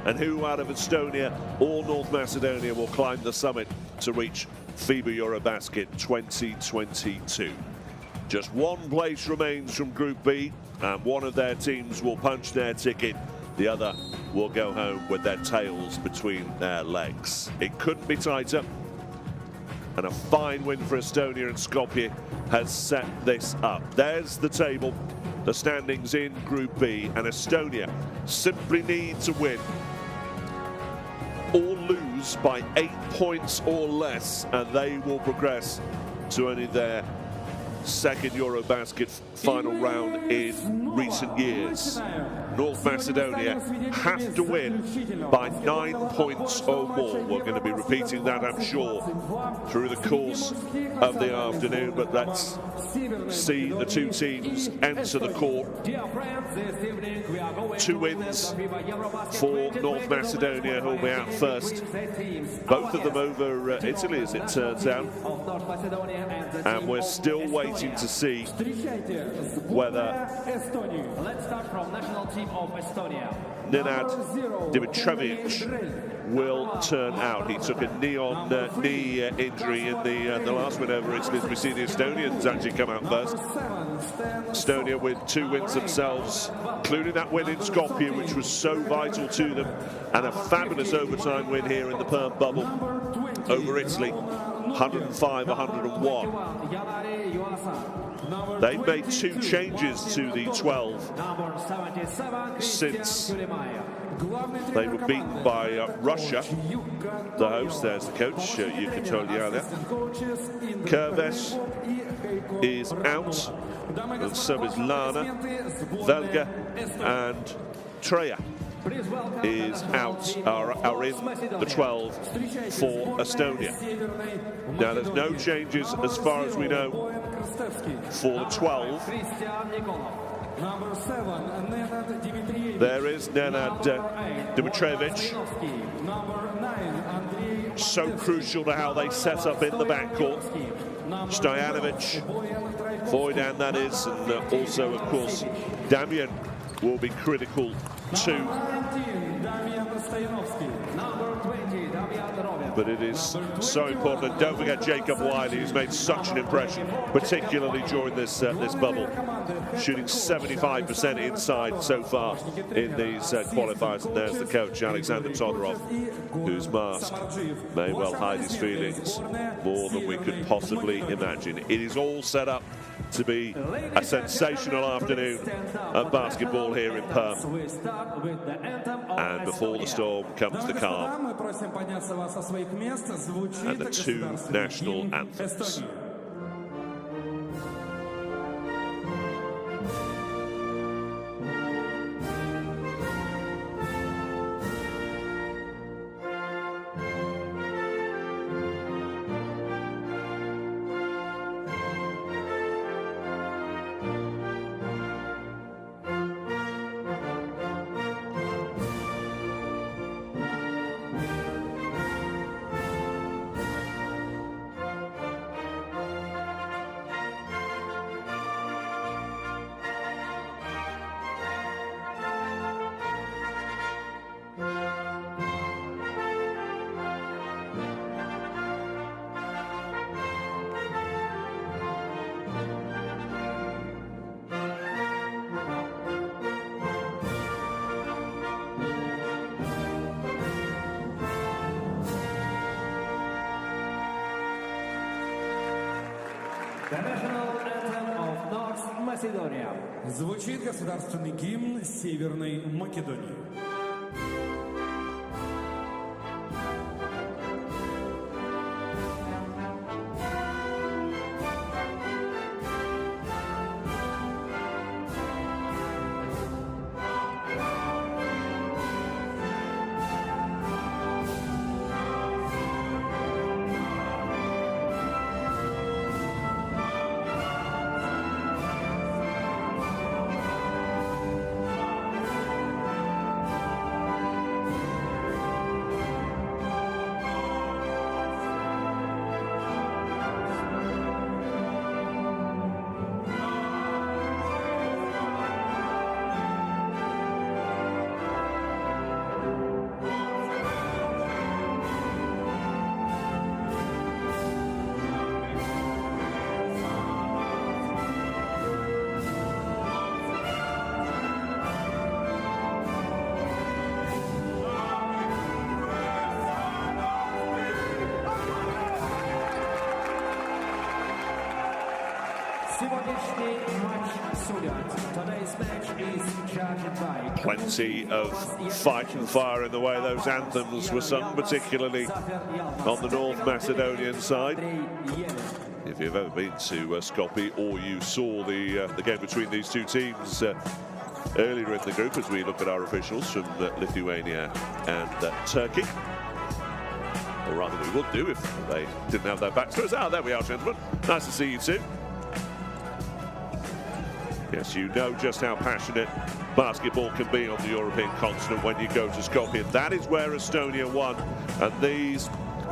and who out of Estonia or North Macedonia will climb the summit to reach FIBA EuroBasket 2022. Just one place remains from Group B, and one of their teams will punch their ticket. The other will go home with their tails between their legs. It couldn't be tighter, and a fine win for Estonia and Skopje has set this up. There's the table, the standings in Group B, and Estonia simply need to win or lose by 8 points or less, and they will progress to only their second EuroBasket final round in recent years. North Macedonia have to win by 9 points or more. We're going to be repeating that, I'm sure, through the course of the afternoon, but let's see the two teams enter the court. 2 wins for North Macedonia, who will be out first. Both of them over Italy, as it turns out. And we're still waiting to see whether Nenad Dimitrovic will turn out. He took a knee injury in the last win over Italy. We see the Estonians actually come out first. Estonia with 2 wins themselves, including that win in Skopje, which was so vital to them, and a fabulous overtime win here in the Perm bubble over Italy, 105-101. They've made 2 changes to the 12 since they were beaten by Russia, the host. There's the coach, Yuka Toliana. Kerves is out, and so is Lana, Velga, and Treya is out, are in the 12 for Estonia. Now, there's no changes as far as we know for the 12. There is Nenad Dimitrovic. So crucial to how they set up in the backcourt. Stojanovic, Voidan, that is, and also, of course, Damian will be critical too. But it is so important. And don't forget Jacob Wiley, who's made such an impression, particularly during this bubble, shooting 75% inside so far in these qualifiers. And there's the coach, Alexander Todorov, whose mask may well hide his feelings more than we could possibly imagine. It is all set up to be a sensational afternoon of basketball here in Perm. And before the storm comes the calm and the 2 national anthems. The national anthem of North Macedonia. Звучит государственный гимн Северной Македонии. Today's match is judged by Plenty of fight and fire in the way those anthems were sung, particularly on the North Macedonian side. If you've ever been to Skopje, or you saw the game between these two teams earlier in the group, as we look at our officials from Lithuania and Turkey. Or rather, we would do if they didn't have their backs to us. Ah, there we are, gentlemen. Nice to see you too. Yes, you know just how passionate basketball can be on the European continent when you go to Skopje. That is where Estonia won, and these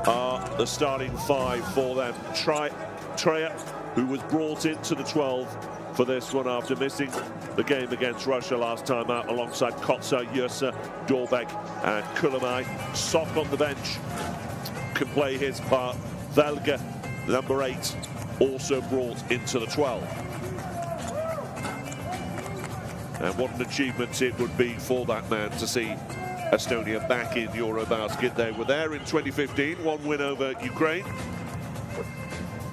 are the starting five for them. Treya, who was brought into the 12 for this one after missing the game against Russia last time out, alongside Kotsa, Yursa, Dorbek and Kulamai. Sok on the bench can play his part. Velga, number 8, also brought into the 12. And what an achievement it would be for that man to see Estonia back in EuroBasket. They were there in 2015, one win over Ukraine.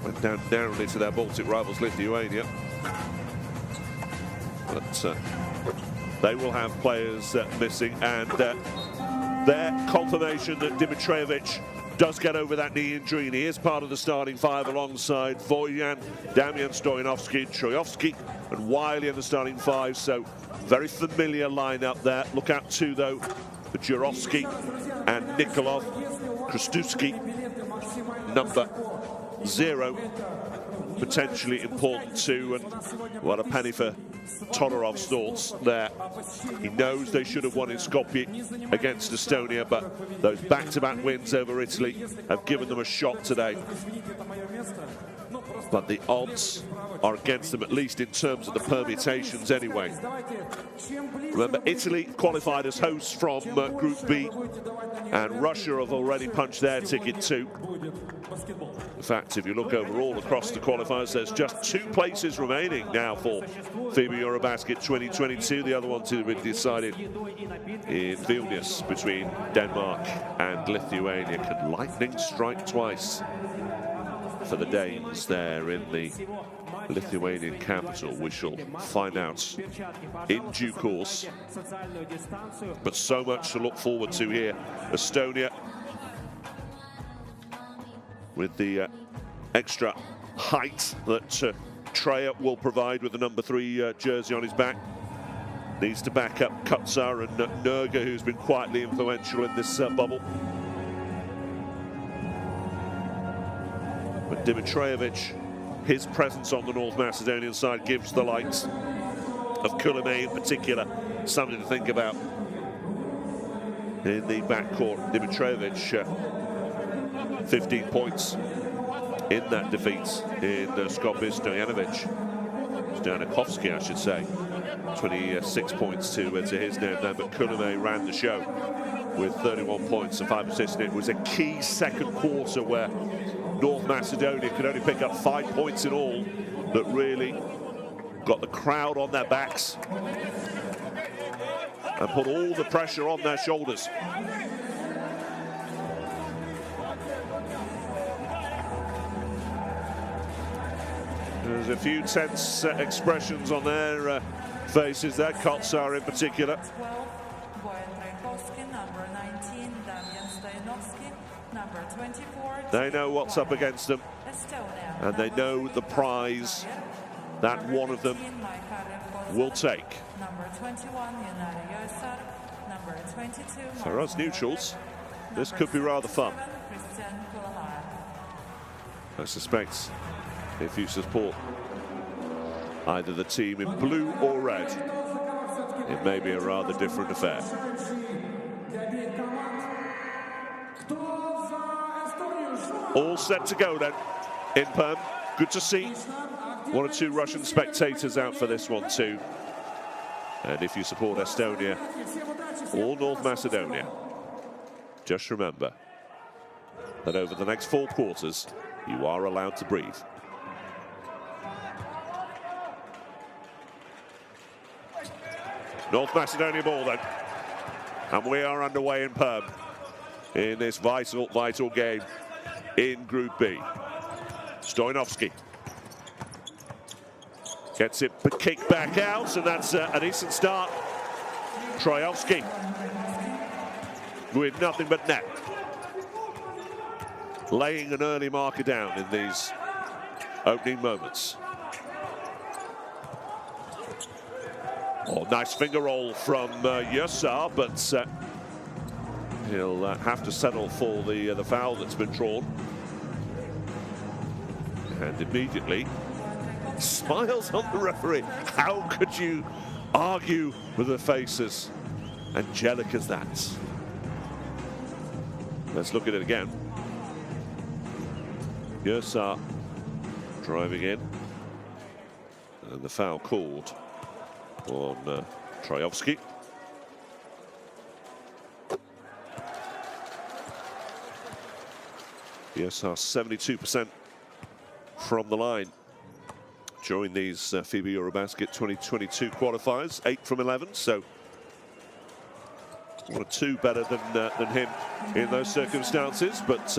Went down narrowly to their Baltic rivals Lithuania. But they will have players missing, and their confirmation that Dimitrijevic does get over that knee injury, and he is part of the starting five alongside Vojan, Damian Stoyanovski, Troyovski and Wiley in the starting five. So very familiar lineup there. Look out too though for Jurovski and Nikolov. Krastewski, number 0, potentially important too, and what a penny for Todorov's thoughts there. He knows they should have won in Skopje against Estonia, but those back-to-back wins over Italy have given them a shot today. But the odds are against them, at least in terms of the permutations anyway. Remember, Italy qualified as hosts from Group B, and Russia have already punched their ticket too. In fact, if you look overall across the qualifiers, there's just 2 places remaining now for FIBA EuroBasket 2022. The other one to be decided in Vilnius between Denmark and Lithuania. Can lightning strike twice for the Danes there in the Lithuanian capital? We shall find out in due course. But so much to look forward to here. Estonia with the extra height that Treya will provide with the number 3 jersey on his back. Needs to back up Kutsar and Nurga, who's been quietly influential in this bubble. But Dimitrijevic, his presence on the North Macedonian side gives the likes of Kulamay in particular something to think about in the backcourt. Dimitrijevic, 15 points in that defeat in Skopje. Stojanovic, I should say, 26 points to his name there, but Kulamay ran the show with 31 points and 5 assists. It was a key second quarter where North Macedonia could only pick up 5 points in all, that really got the crowd on their backs and put all the pressure on their shoulders. There's a few tense expressions on their faces there, Kotsar in particular. They know what's up against them, and they know the prize that one of them will take. For us neutrals, this could be rather fun. I suspect if you support either the team in blue or red, it may be a rather different affair. All set to go then in Perm. Good to see 1 or 2 Russian spectators out for this one too. And if you support Estonia or North Macedonia, just remember that over the next 4 quarters, you are allowed to breathe. North Macedonia ball then. And we are underway in Perm in this vital, vital game in Group B. Stoyanovski. Gets it kicked back out, and that's a decent start. Trajovski with nothing but net. Laying an early marker down in these opening moments. Oh, nice finger roll from Yursa, but he'll have to settle for the foul that's been drawn. And immediately smiles on the referee. How could you argue with a face as angelic as that? Let's look at it again. Yursa driving in, and the foul called on Trajovski. Yursa 72% from the line during these FIBA EuroBasket 2022 qualifiers, 8 from 11, so one or two better than him in those circumstances, but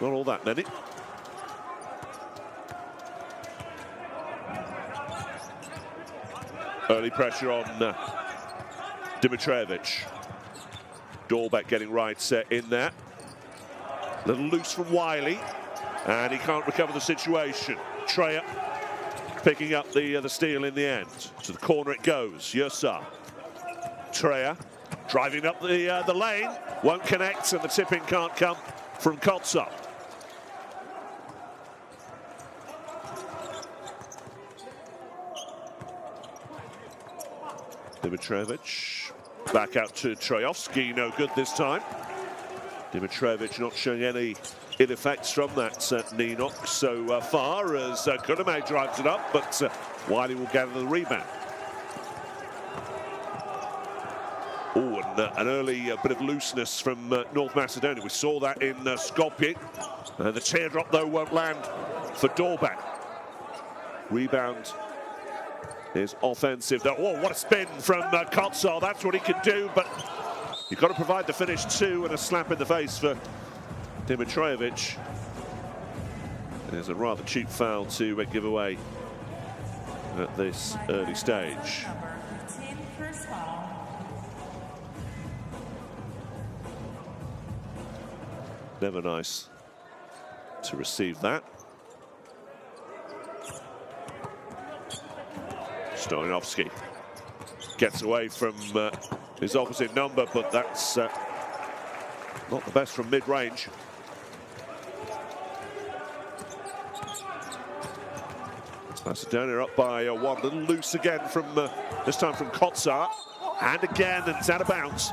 not all that many. Early pressure on Dimitrijevic. Dolbeck getting right in there. Little loose from Wiley, and he can't recover the situation. Treya picking up the steal in the end. To the corner it goes. Yursa. Treya driving up the lane. Won't connect, and the tipping can't come from Kotsar. Dimitrijevic back out to Trajovski, no good this time. Dimitrijevic not showing any ill effects from that knee knock so far as Kuname drives it up, but Wiley will gather the rebound. Oh, and an early bit of looseness from North Macedonia. We saw that in Skopje. The teardrop, though, won't land for Dolbeck. Rebound is offensive. Oh, what a spin from Kotsar. That's what he can do, but you've got to provide the finish too, and a slap in the face for Dimitrijevic. There's a rather cheap foul to give away at this early stage. Never nice to receive that. Stoyanovski gets away from his opposite number, but that's not the best from mid-range. Macedonia up by one. Little loose again from this time from Kotsar, and again, and it's out of bounds.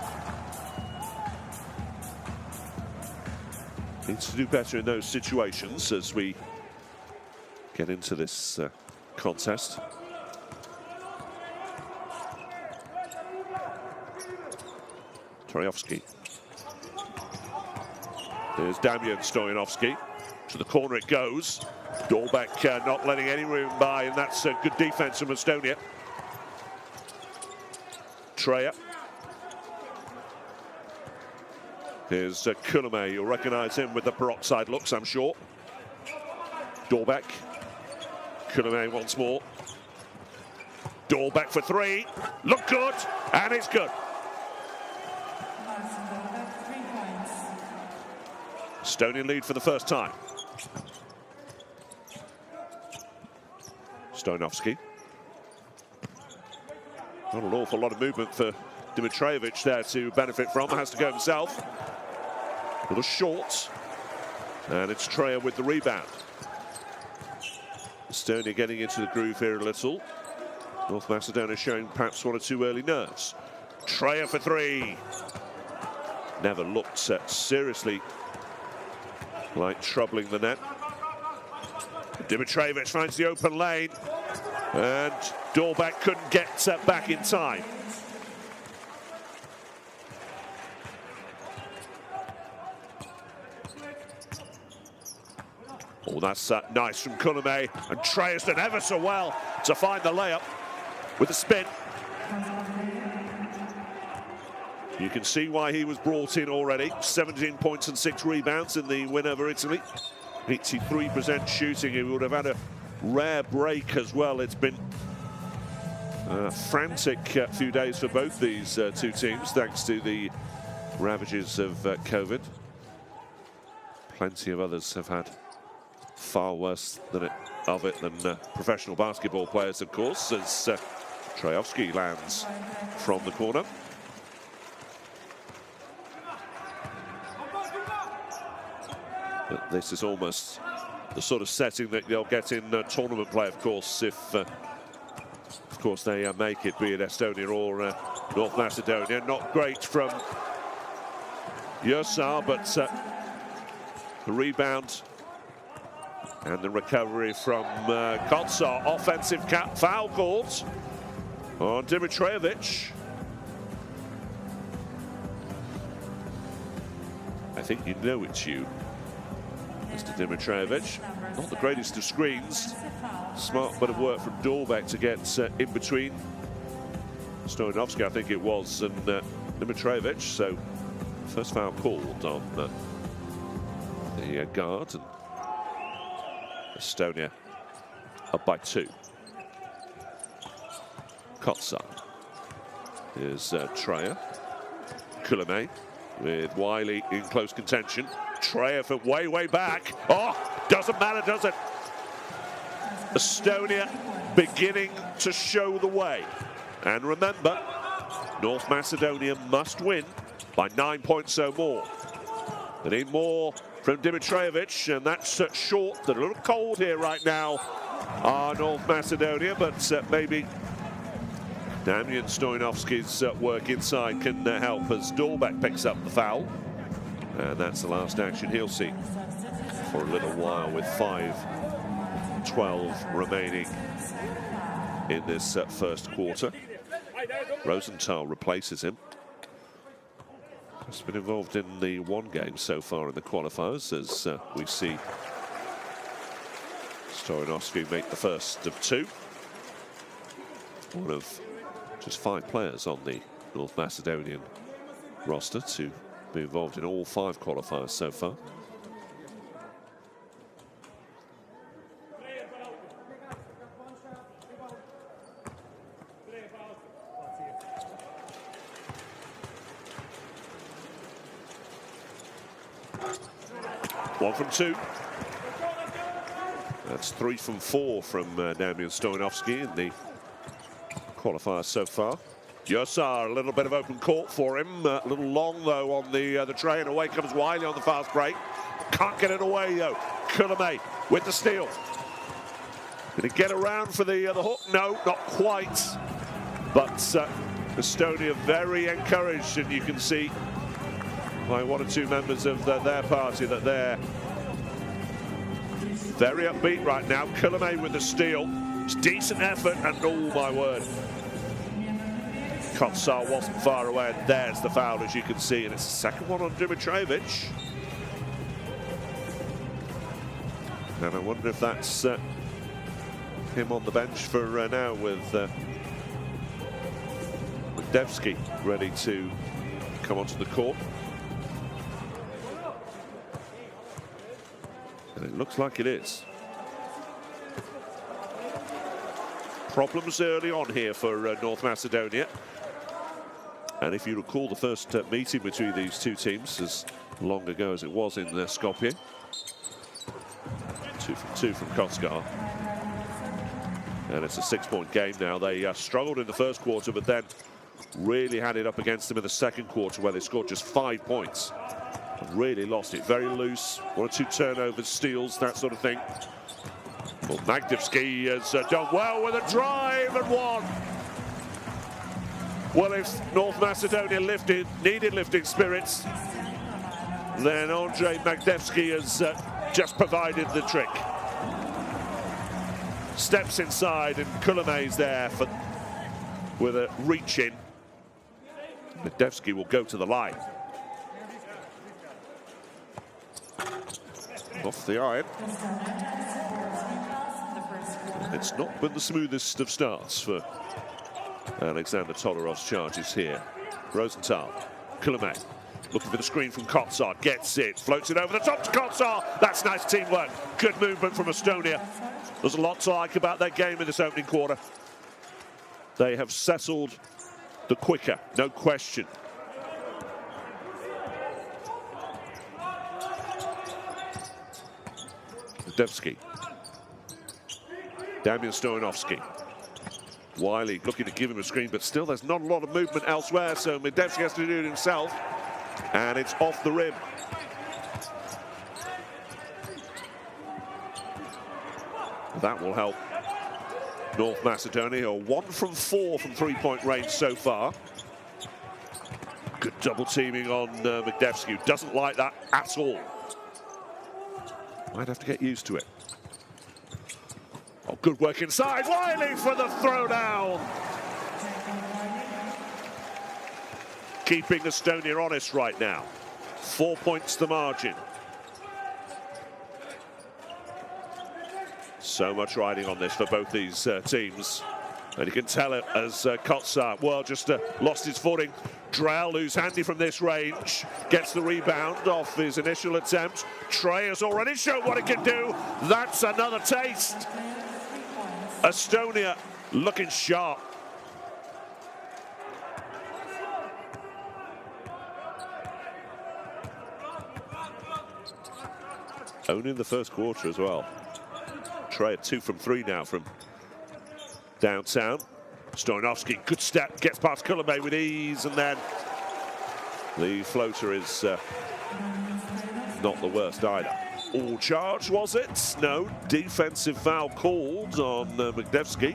Needs to do better in those situations as we get into this contest. Trajovski. There's Damian Stoyanovski. To the corner it goes. Dolbeck not letting any room by, and that's good defense from Estonia. Treya. Here's Kuname. You'll recognize him with the peroxide looks, I'm sure. Dolbeck. Kuname once more. Dolbeck for three. Look good, and it's good. Estonian lead for the first time. Stoyanovski. Not an awful lot of movement for Dimitrijevic there to benefit from. Has to go himself. A little short. And it's Treya with the rebound. Estonia getting into the groove here a little. North Macedonia showing perhaps one or two early nerves. Treya for three. Never looked seriously like troubling the net. Dimitrijevic finds the open lane, and Dolbeck couldn't get back in time. Oh, that's nice from Kuname, and Treya's done ever so well to find the layup with a spin. You can see why he was brought in already. 17 points and 6 rebounds in the win over Italy. 83% shooting. He would have had a rare break as well. It's been Frantic few days for both these two teams, thanks to the ravages of COVID. Plenty of others have had far worse than professional basketball players, of course, as Trejovski lands from the corner. But this is almost the sort of setting that they'll get in tournament play, of course, if of course they make it, be it Estonia or North Macedonia. Not great from Yosar, but the rebound and the recovery from Kotsar. Offensive foul called on Dimitrijevic. I think you know it's you, Mr. Dimitrijevic. Not the greatest of screens. Smart bit of work from Dorbeck to get in between Stojanovski, I think it was, and Dimitrijevic. So first foul called on the guard, and Estonia up by 2. Kotsar. Here's Treya. Kulame with Wiley in close contention. Treya from way back. Oh, doesn't matter, does it? Estonia beginning to show the way. And remember, North Macedonia must win by 9 points or more. They need more from Dimitrijevic, and that's short. They're a little cold here right now, North Macedonia, but maybe Damian Stojanovski's work inside can help as Dorbeck picks up the foul. And that's the last action he'll see for a little while, with 5:12 remaining in this first quarter. Rosenthal replaces him. He's been involved in the one game so far in the qualifiers, as we see Stojanovski make the first of 2. One of just 5 players on the North Macedonian roster to be involved in all 5 qualifiers so far. One from 2. That's 3 from 4 from Damian Stojanovski in the qualifiers so far. Yosar, a little bit of open court for him. A little long, though, on the tray, and away comes Wiley on the fast break. Can't get it away, though. Kulame with the steal. Did he get around for the hook? No, not quite. But Estonia very encouraged, and you can see by 1 or 2 members of their party that they're very upbeat right now. Kulame with the steal. It's decent effort, and oh my word, Kotsar wasn't far away, and there's the foul, as you can see, and it's the second one on Dimitrijevic. And I wonder if that's him on the bench for now, with Magdevsky ready to come onto the court. And it looks like it is. Problems early on here for North Macedonia. And if you recall the first meeting between these two teams, as long ago as it was in Skopje. 2 from 2 from Kotsar. And it's a 6-point game now. They struggled in the first quarter, but then really had it up against them in the second quarter, where they scored just 5 points. Really lost it. Very loose. 1 or 2 turnovers, steals, that sort of thing. Well, Magdevsky has done well with a drive and one. Well, if North Macedonia needed lifting spirits, then Andrei Magdevsky has just provided the trick. Steps inside, and Kulame's there with a reach in. Magdevsky will go to the line. Off the iron. It's not been the smoothest of starts for Alexander Todorov's charges here. Rosenthal, Kulame, looking for the screen from Kotsar, gets it, floats it over the top to Kotsar. That's nice teamwork. Good movement from Estonia. There's a lot to like about their game in this opening quarter. They have settled the quicker, no question. Medevsky. Damian Stojanovski. Wiley looking to give him a screen, but still there's not a lot of movement elsewhere, so Medevsky has to do it himself, and it's off the rim. That will help North Macedonia, 1 from 4 from three-point range so far. Good double teaming on Medevsky, who doesn't like that at all. Might have to get used to it. Oh, good work inside. Wiley for the throwdown. Keeping Estonia honest right now. 4 points the margin. So much riding on this for both these teams. And you can tell it as Kotsar, well, just lost his footing. Drell, who's handy from this range, gets the rebound off his initial attempt. Trey has already shown what it can do. That's another taste. Estonia looking sharp. Only in the first quarter as well. Trey 2 from 3 now from downtown. Stojanovski, good step, gets past Kullame with ease, and then the floater is not the worst either. All charge, was it? No, defensive foul called on Medevsky.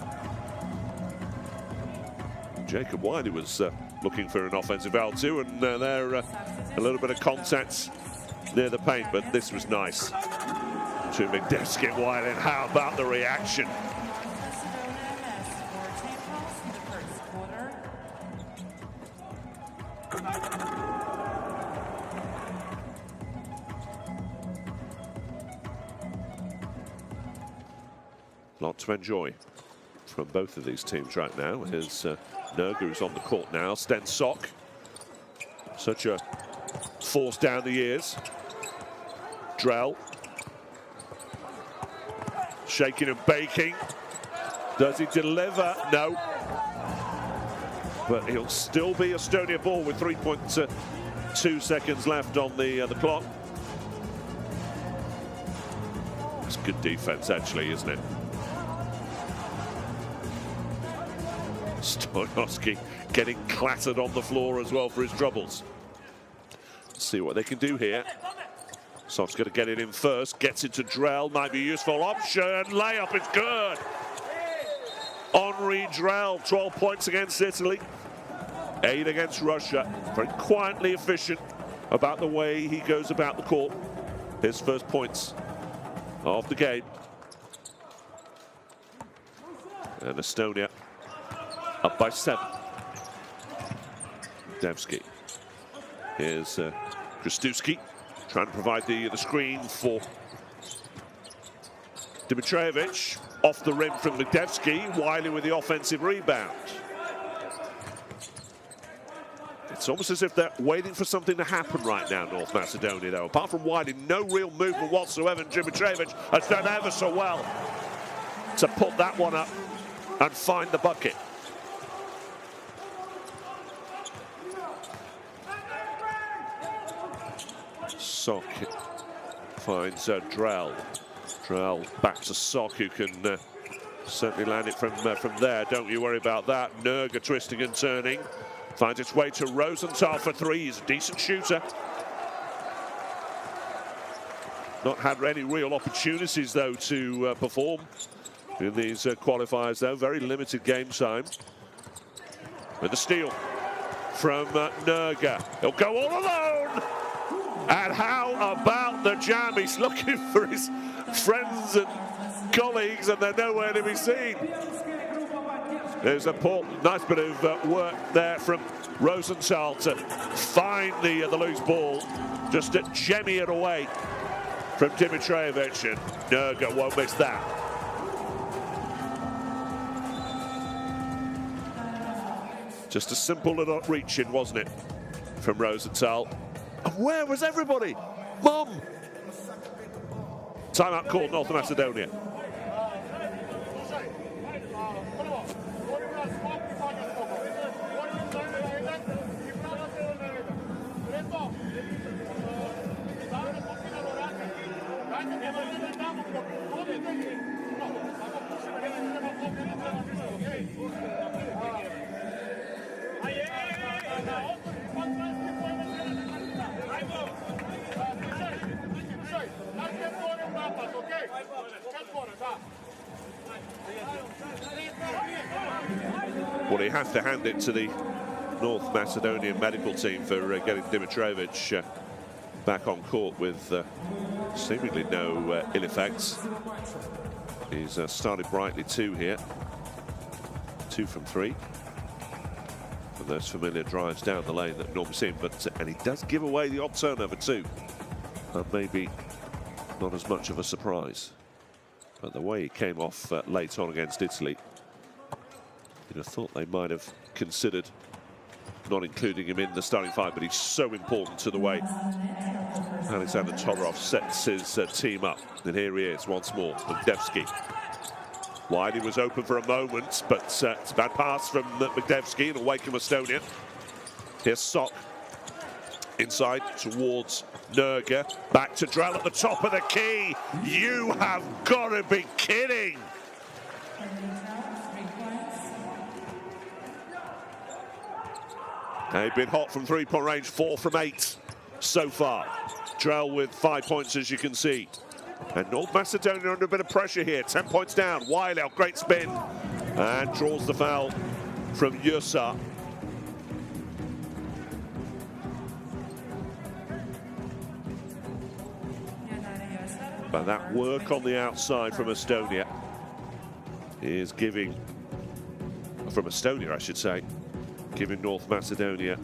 Jacob Wiley was looking for an offensive foul too, and there a little bit of contact near the paint, but this was nice to Medevsky and Wiley. And how about the reaction? Lot to enjoy from both of these teams right now. Here's Nerga, who's on the court now. Sten Sok, such a force down the years. Drell, shaking and baking. Does he deliver? No. But he'll still be Estonia ball with 3.2 seconds left on the clock. It's good defense, actually, isn't it? Stojanovski getting clattered on the floor as well for his troubles. Let's see what they can do here. Sok's going to get it in first, gets it to Drell, might be a useful option. Layup is good. Henri Drell, 12 points against Italy, 8 against Russia. Very quietly efficient about the way he goes about the court. His first points of the game. And Estonia up by 7. Medevsky. Here's Kristewski trying to provide the screen for Dimitrijevic. Off the rim from Medevsky. Wiley with the offensive rebound. It's almost as if they're waiting for something to happen right now, North Macedonia, though. Apart from Wiley, no real movement whatsoever. And Dimitrijevic has done ever so well to put that one up and find the bucket. Sok finds Drell. Drell back to Sok, who can certainly land it from there. Don't you worry about that. Nerga twisting and turning. Finds its way to Rosenthal for 3. He's a decent shooter. Not had any real opportunities, though, to perform in these qualifiers, though. Very limited game time. With the steal from Nerga. He'll go all alone. And how about the jam? He's looking for his friends and colleagues, and they're nowhere to be seen. There's a nice bit of work there from Rosenthal to find the loose ball, just to jemmy it away from Dimitrijevic, and Nerga won't miss that. Just a simple little reach-in, wasn't it, from Rosenthal? And where was everybody? Mom! Timeout called North Macedonia. Well, he has to hand it to the North Macedonian medical team for getting Dimitrovic back on court with seemingly no ill effects. He's started brightly too here. 2 from 3. And those familiar drives down the lane that normally seen, and he does give away the odd turnover too. Maybe not as much of a surprise. But the way he came off late on against Italy, you'd have thought they might have considered not including him in the starting five, but he's so important to the way Alexander Todorov sets his team up. And here he is once more, Magdevsky. Wide, he was open for a moment, but it's a bad pass from Magdevsky in the wake of Estonia. Here's Sok inside towards Nerga. Back to Drell at the top of the key. You have got to be kidding. They've been hot from three-point range, 4 from 8 so far. Drell with 5 points, as you can see. And North Macedonia under a bit of pressure here. 10 points down. Wiley, great spin. And draws the foul from Yusa. But that work on the outside from Estonia is giving, from Estonia I should say, giving North Macedonia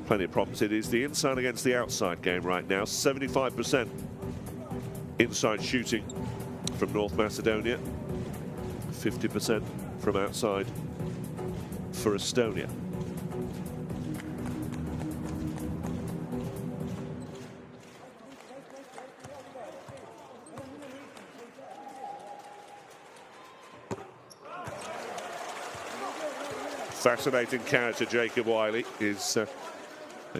plenty of problems. It is the inside against the outside game right now. 75% inside shooting from North Macedonia, 50% from outside for Estonia. Fascinating character, Jacob Wiley is a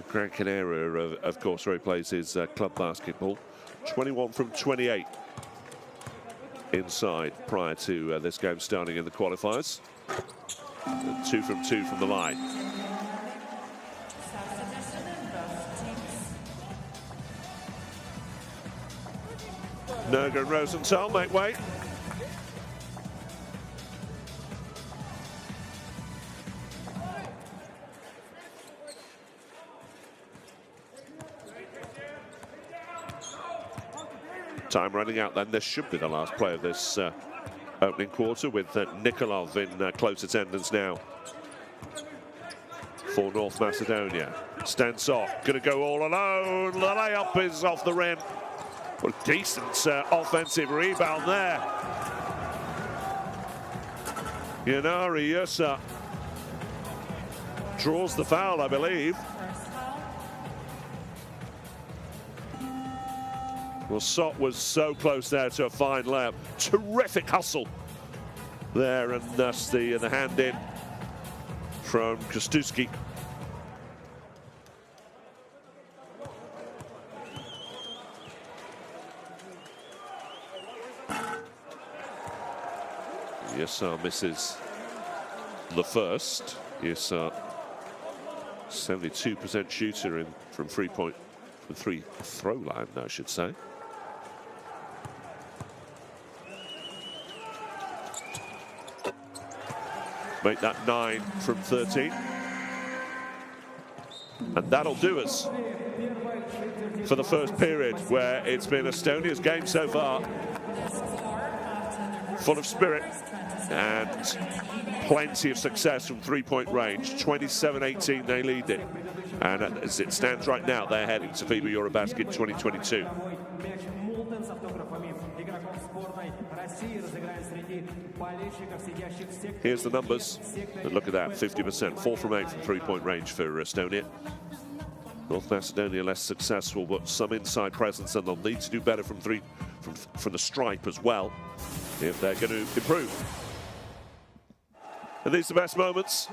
Gran Canaria, of course, where he plays his club basketball. 21 from 28 inside prior to this game starting in the qualifiers. 2 from 2 from the line. Nerga and Rosenthal make way. Time running out then. This should be the last play of this opening quarter, with Nikolov in close attendance now for North Macedonia. Stensok going to go all alone. The layup is off the rim. What a decent offensive rebound there. Yanari Yusa draws the foul, I believe. Well, Sok was so close there to a fine layup. Terrific hustle there, and thus the hand in from Kostuski. Yasar misses the first. Yasar, 72% shooter from free throw line, I should say. Make that 9 from 13. And that'll do us for the first period, where it's been Estonia's game so far. Full of spirit and plenty of success from three-point range. 27-18, they lead it. And as it stands right now, they're heading to FIBA EuroBasket 2022. Here's the numbers. And look at that, 50%, 4 from 8 from three-point range for Estonia. North Macedonia less successful, but some inside presence, and they'll need to do better from the stripe as well if they're going to improve. And these are the best moments.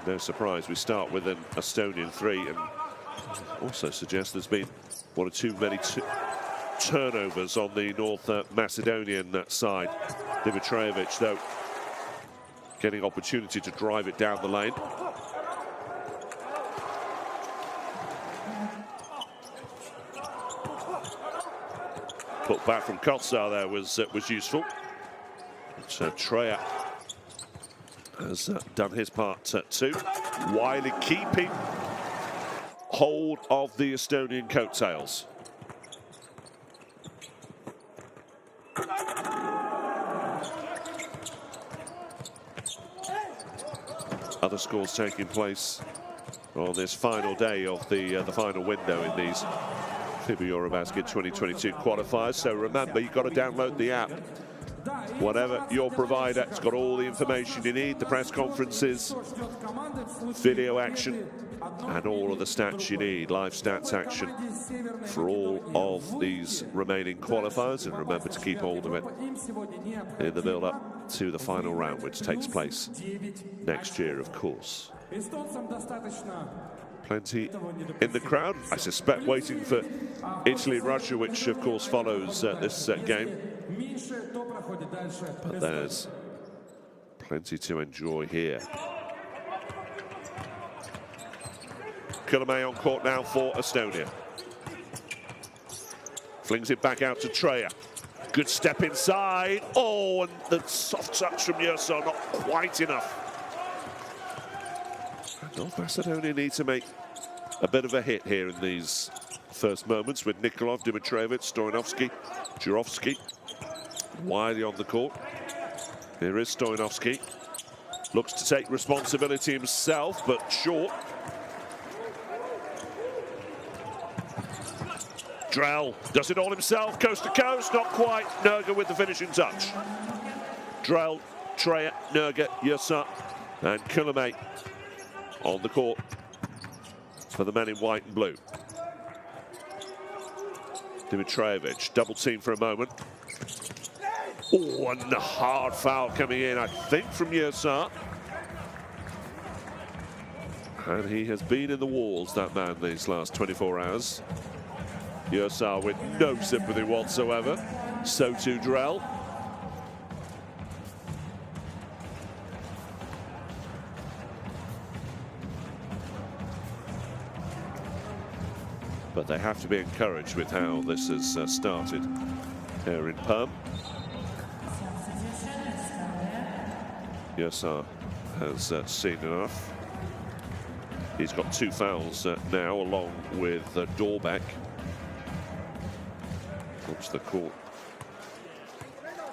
No surprise, we start with an Estonian 3, and also suggests there's been one or too many turnovers on the North Macedonian side. Dimitrovic, though, getting opportunity to drive it down the lane. Put back from Kotsar there was useful. So Treya has done his part too. Wiley keeping hold of the Estonian coattails. Other scores taking place on this final day of the final window in these FIBA EuroBasket 2022 qualifiers. So remember, you've got to download the app. Whatever your provider, it's got all the information you need, the press conferences, video action, and all of the stats you need, live stats action for all of these remaining qualifiers. And remember to keep hold of it in the build-up to the final round, which takes place next year, of course. Plenty in the crowd, I suspect, waiting for Italy-Russia, which of course follows this game. But there's plenty to enjoy here. Kullamäe on court now for Estonia. Flings it back out to Treya. Good step inside. Oh, and the soft touch from Yersa, not quite enough. North Macedonia need to make a bit of a hit here in these first moments with Nikolov, Dimitrijevic, Stojanovski, Jurovski, Wiley on the court. Here is Stojanovski. Looks to take responsibility himself, but short. Drell does it all himself, coast to coast, not quite. Nerga with the finishing touch. Drell, Treya, Nerga, Yersa, and Kullamäe on the court for the men in white and blue. Dimitrijevic, double team for a moment. Oh, and a hard foul coming in, I think, from Yersa. And he has been in the walls, that man, these last 24 hours. Yersa with no sympathy whatsoever. So too Drell. But they have to be encouraged with how this has started here in Perm. Yersa has seen enough. He's got 2 fouls now, along with Dorbeck. Comes the court.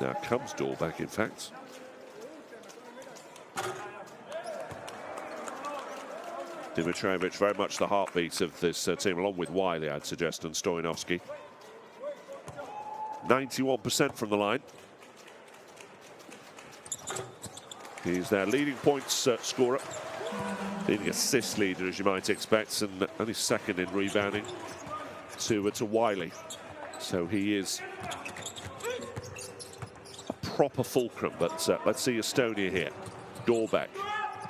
Now comes Dorbeck, in fact. Dimitrijevic, very much the heartbeat of this team, along with Wiley, I'd suggest, and Stojanovski. 91% from the line. He's their leading points scorer, leading assist leader, as you might expect, and only second in rebounding to Wiley. So he is a proper fulcrum. But let's see Estonia here. Dorbeck,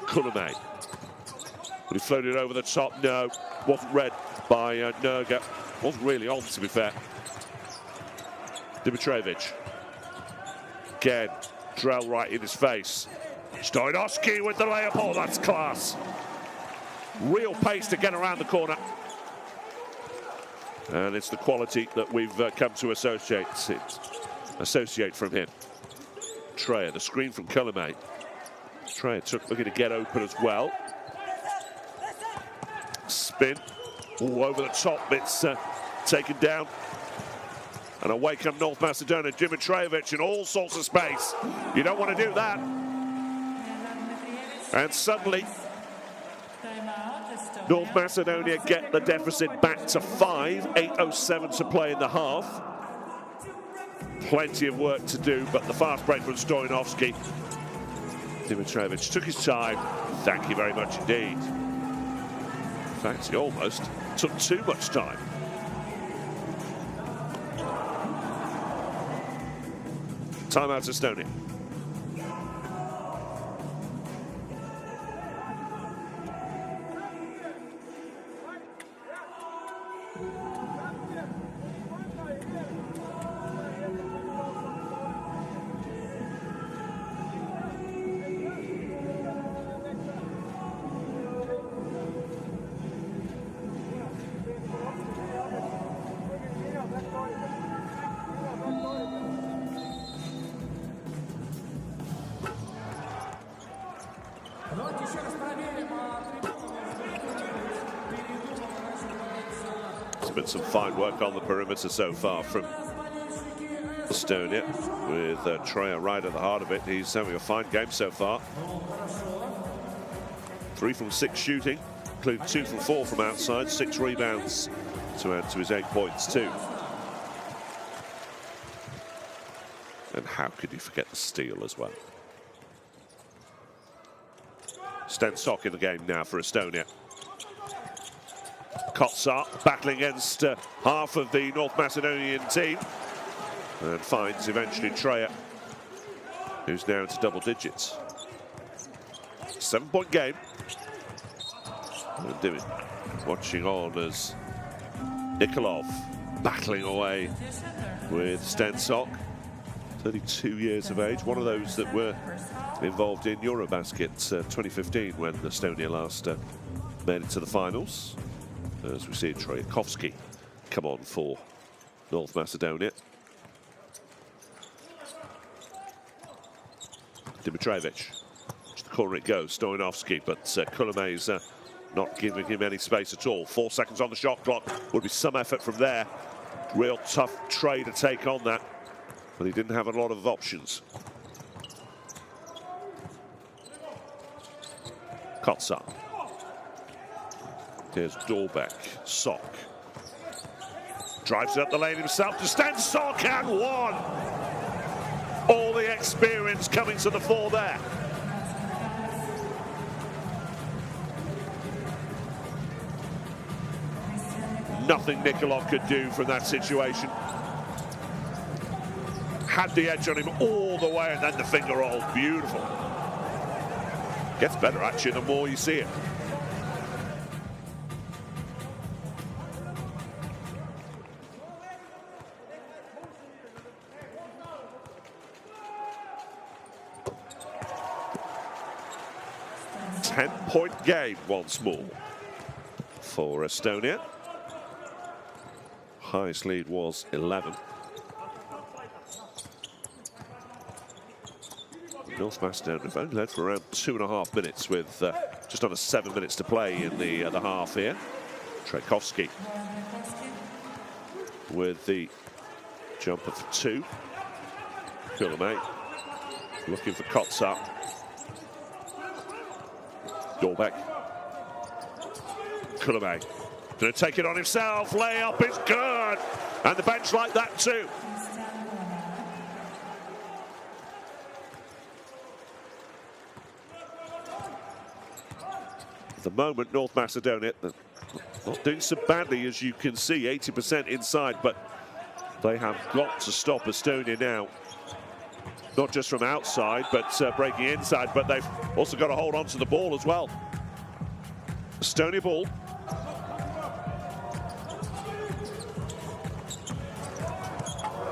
Kullamäe. But he floated over the top. No, wasn't read by Nerga. Wasn't really on, to be fair. Dimitrijevic. Again, Drell right in his face. Stojanovski with the layup. Oh, that's class. Real pace to get around the corner. And it's the quality that we've come to associate from him. Treya, the screen from Kullamäe. Treya looking to get open as well. Spin. Ooh, over the top. It's taken down. And away come North Macedonia. Dimitrijevic in all sorts of space. You don't want to do that. And suddenly, North Macedonia get the deficit back to 5. 8:07 to play in the half. Plenty of work to do, but the fast break from Stojanovski. Dimitrijevic took his time. Thank you very much indeed. In fact, he almost took too much time. Timeout Estonia. Давайте еще раз проверим. There's been some fine work on the perimeter so far from Estonia, with Treya right at the heart of it. He's having a fine game so far. 3 from 6 shooting, including 2 from 4 from outside, 6 rebounds to add to his 8 points too. And how could you forget the steal as well? Stensok in the game now for Estonia. Kotsar battling against half of the North Macedonian team and finds eventually Treya, who's now into double digits. 7-point game. And David watching on as Nikolov battling away with Stensok, 32 years of age, one of those that were involved in EuroBasket 2015 when Estonia last made it to the finals. As we see Trojakovski come on for North Macedonia. Dimitrijevic, to the corner it goes, Stojanovski, but Kuleme's not giving him any space at all. 4 seconds on the shot clock, would be some effort from there. Real tough tray to take on that, but he didn't have a lot of options. Kotsar. Here's Dorbeck, Sok. Drives it up the lane himself to Stensok and 1. All the experience coming to the fore there. Nothing Nikolov could do from that situation. Had the edge on him all the way and then the finger roll, beautiful. Gets better actually the more you see it. Ten-point game once more for Estonia. Highest lead was 11. North Macedonia have only led for around 2.5 minutes with just under 7 minutes to play in the half here. Trojakovski with the jumper for 2. Kuleme looking for Kotsar. Dorbeck. Kuleme going to take it on himself. Layup is good. And the bench like that too. At the moment, North Macedonia not doing so badly as you can see, 80% inside, but they have got to stop Estonia now. Not just from outside, but breaking inside, but they've also got to hold on to the ball as well. Estonia ball.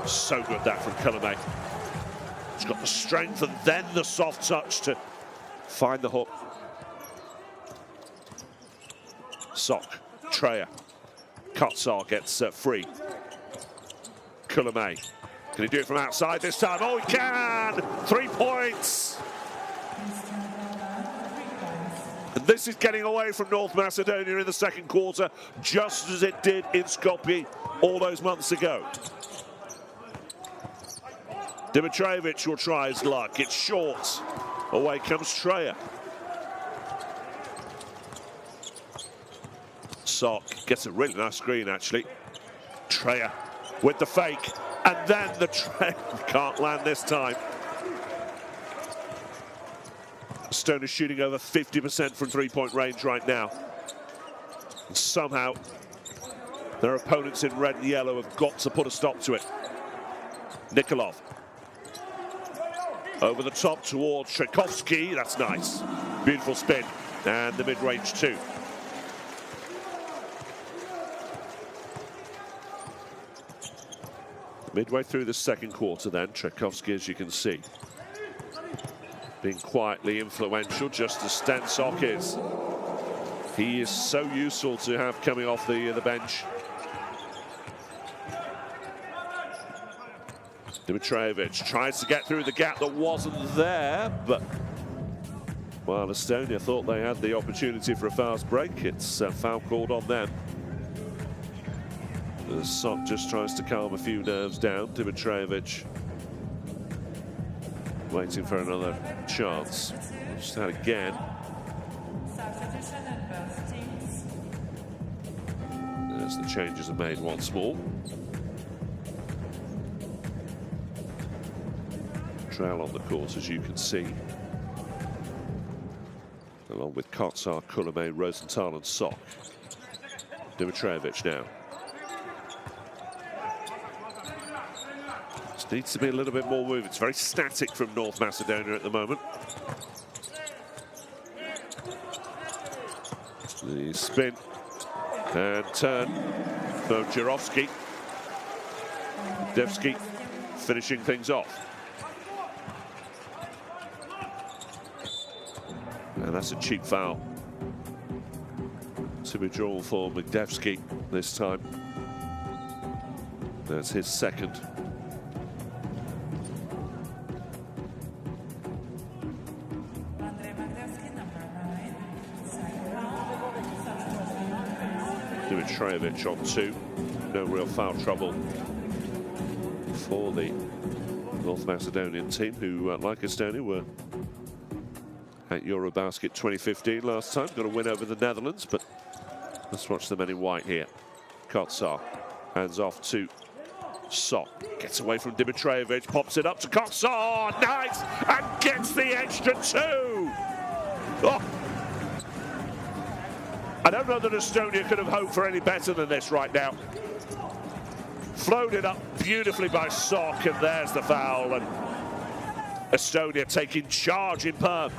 So good that from Kuleme. He's got the strength and then the soft touch to find the hook. Sok, Treya. Kotsar gets free. Kuleme. Can he do it from outside this time? Oh, he can! 3 points! And this is getting away from North Macedonia in the second quarter, just as it did in Skopje all those months ago. Dimitrijevic will try his luck. It's short. Away comes Treya. Sok gets a really nice screen, actually. Treya with the fake. And then the Treya can't land this time. Estonia shooting over 50% from 3-point range right now. And somehow, their opponents in red and yellow have got to put a stop to it. Nikolov. Over the top towards Trojakovski. That's nice. Beautiful spin. And the mid-range too. Midway through the second quarter then, Trojakovski, as you can see, being quietly influential, just as Stensok is. He is so useful to have coming off the bench. Dimitrijevic tries to get through the gap that wasn't there, but While Estonia thought they had the opportunity for a fast break, it's foul called on them. The Sok just tries to calm a few nerves down. Dimitrijevic waiting for another chance. Just that again. As the changes are made once more. Trail on the course, as you can see. Along with Kotsar, Kulame, Rosenthal and Sok. Dimitrijevic now. Just needs to be a little bit more movement. It's very static from North Macedonia at the moment. The spin and turn for Jurovski. Devski finishing things off. And that's a cheap foul to be drawn for Magdevsky this time. That's his second. Dimitrijevic on 2. No real foul trouble for the North Macedonian team, who, like Estonia, were at EuroBasket 2015 last time. Got a win over the Netherlands, but let's watch the men in white here. Kotsar hands off to Sok. Gets away from Dimitrijevic, pops it up to Kotsar. Nice! And gets the extra 2! Oh. I don't know that Estonia could have hoped for any better than this right now. Floated up beautifully by Sok, and there's the foul. And Estonia taking charge in Perm.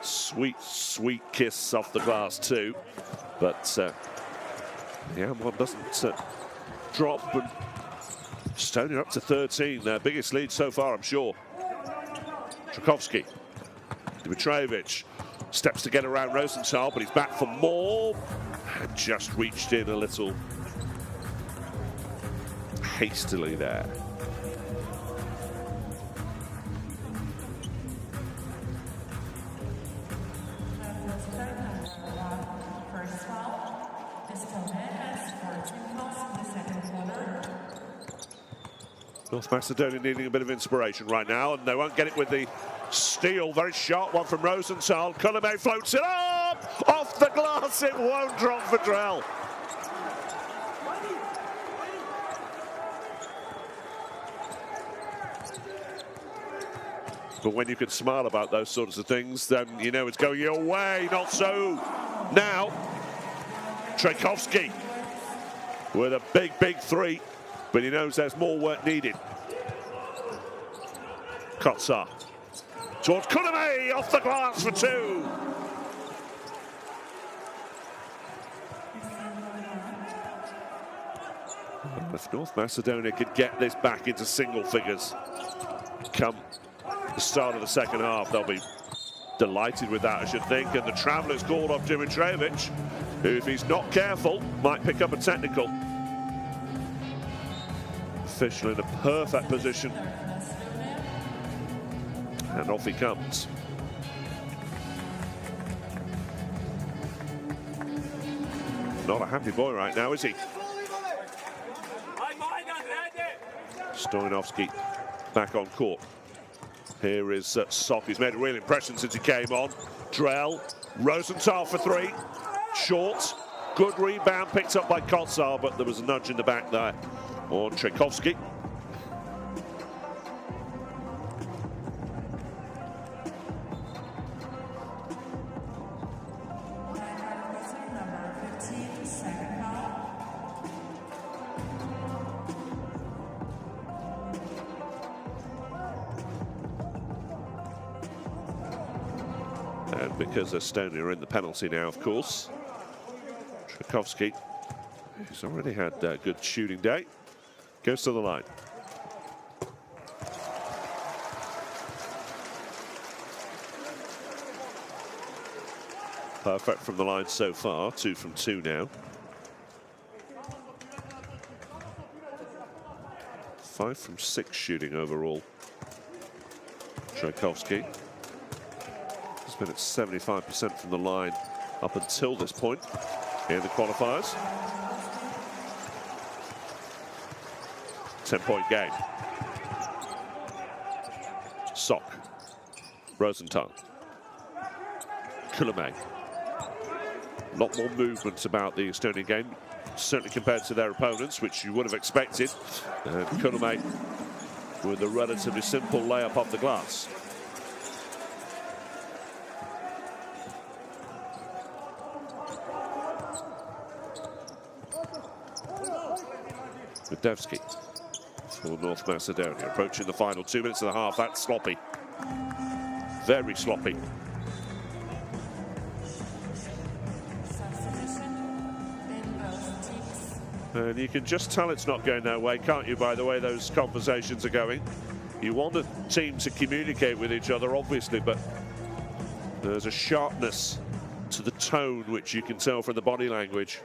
Sweet, sweet kiss off the glass too. But yeah, one doesn't drop. And Estonia up to 13, their biggest lead so far, I'm sure. Tchaikovsky. Dimitrijevic steps to get around Rosenthal, but he's back for more. And just reached in a little hastily there. North Macedonia needing a bit of inspiration right now, and they won't get it with the steal. Very sharp one from Rosenthal. Kulame floats it up! Off the glass, it won't drop for Drell. But when you can smile about those sorts of things, then you know it's going your way. Not so now. Tchaikovsky with a big, big 3. But he knows there's more work needed. Kotsar towards Kulame, off the glass for 2. If North Macedonia could get this back into single figures come the start of the second half, they'll be delighted with that, I should think. And the Travellers called off Dimitrijevic, who, if he's not careful, might pick up a technical. Official in a perfect position, and off he comes. Not a happy boy right now, is he? Stoyanovski back on court. Here is Sok. He's made a real impression since he came on. Drell, Rosenthal for 3. Short, good rebound picked up by Kotsar, but there was a nudge in the back there on Tchaikovsky. And because Estonia are in the penalty now, of course, Tchaikovsky, who's already had a good shooting day, goes to the line. Perfect from the line so far, 2 from 2 now. 5 from 6 shooting overall. Tchaikovsky has been at 75% from the line up until this point in the qualifiers. 10-point game. Sok, Rosenthal, Kullamäe. A lot more movement about the Estonian game, certainly compared to their opponents, which you would have expected. And Kullamäe with a relatively simple layup off the glass. Gudevsky for North Macedonia, approaching the final 2 minutes of the half. That's sloppy, very sloppy. And you can just tell it's not going their way, can't you, by the way those conversations are going. You want a team to communicate with each other, obviously, but there's a sharpness to the tone which you can tell from the body language.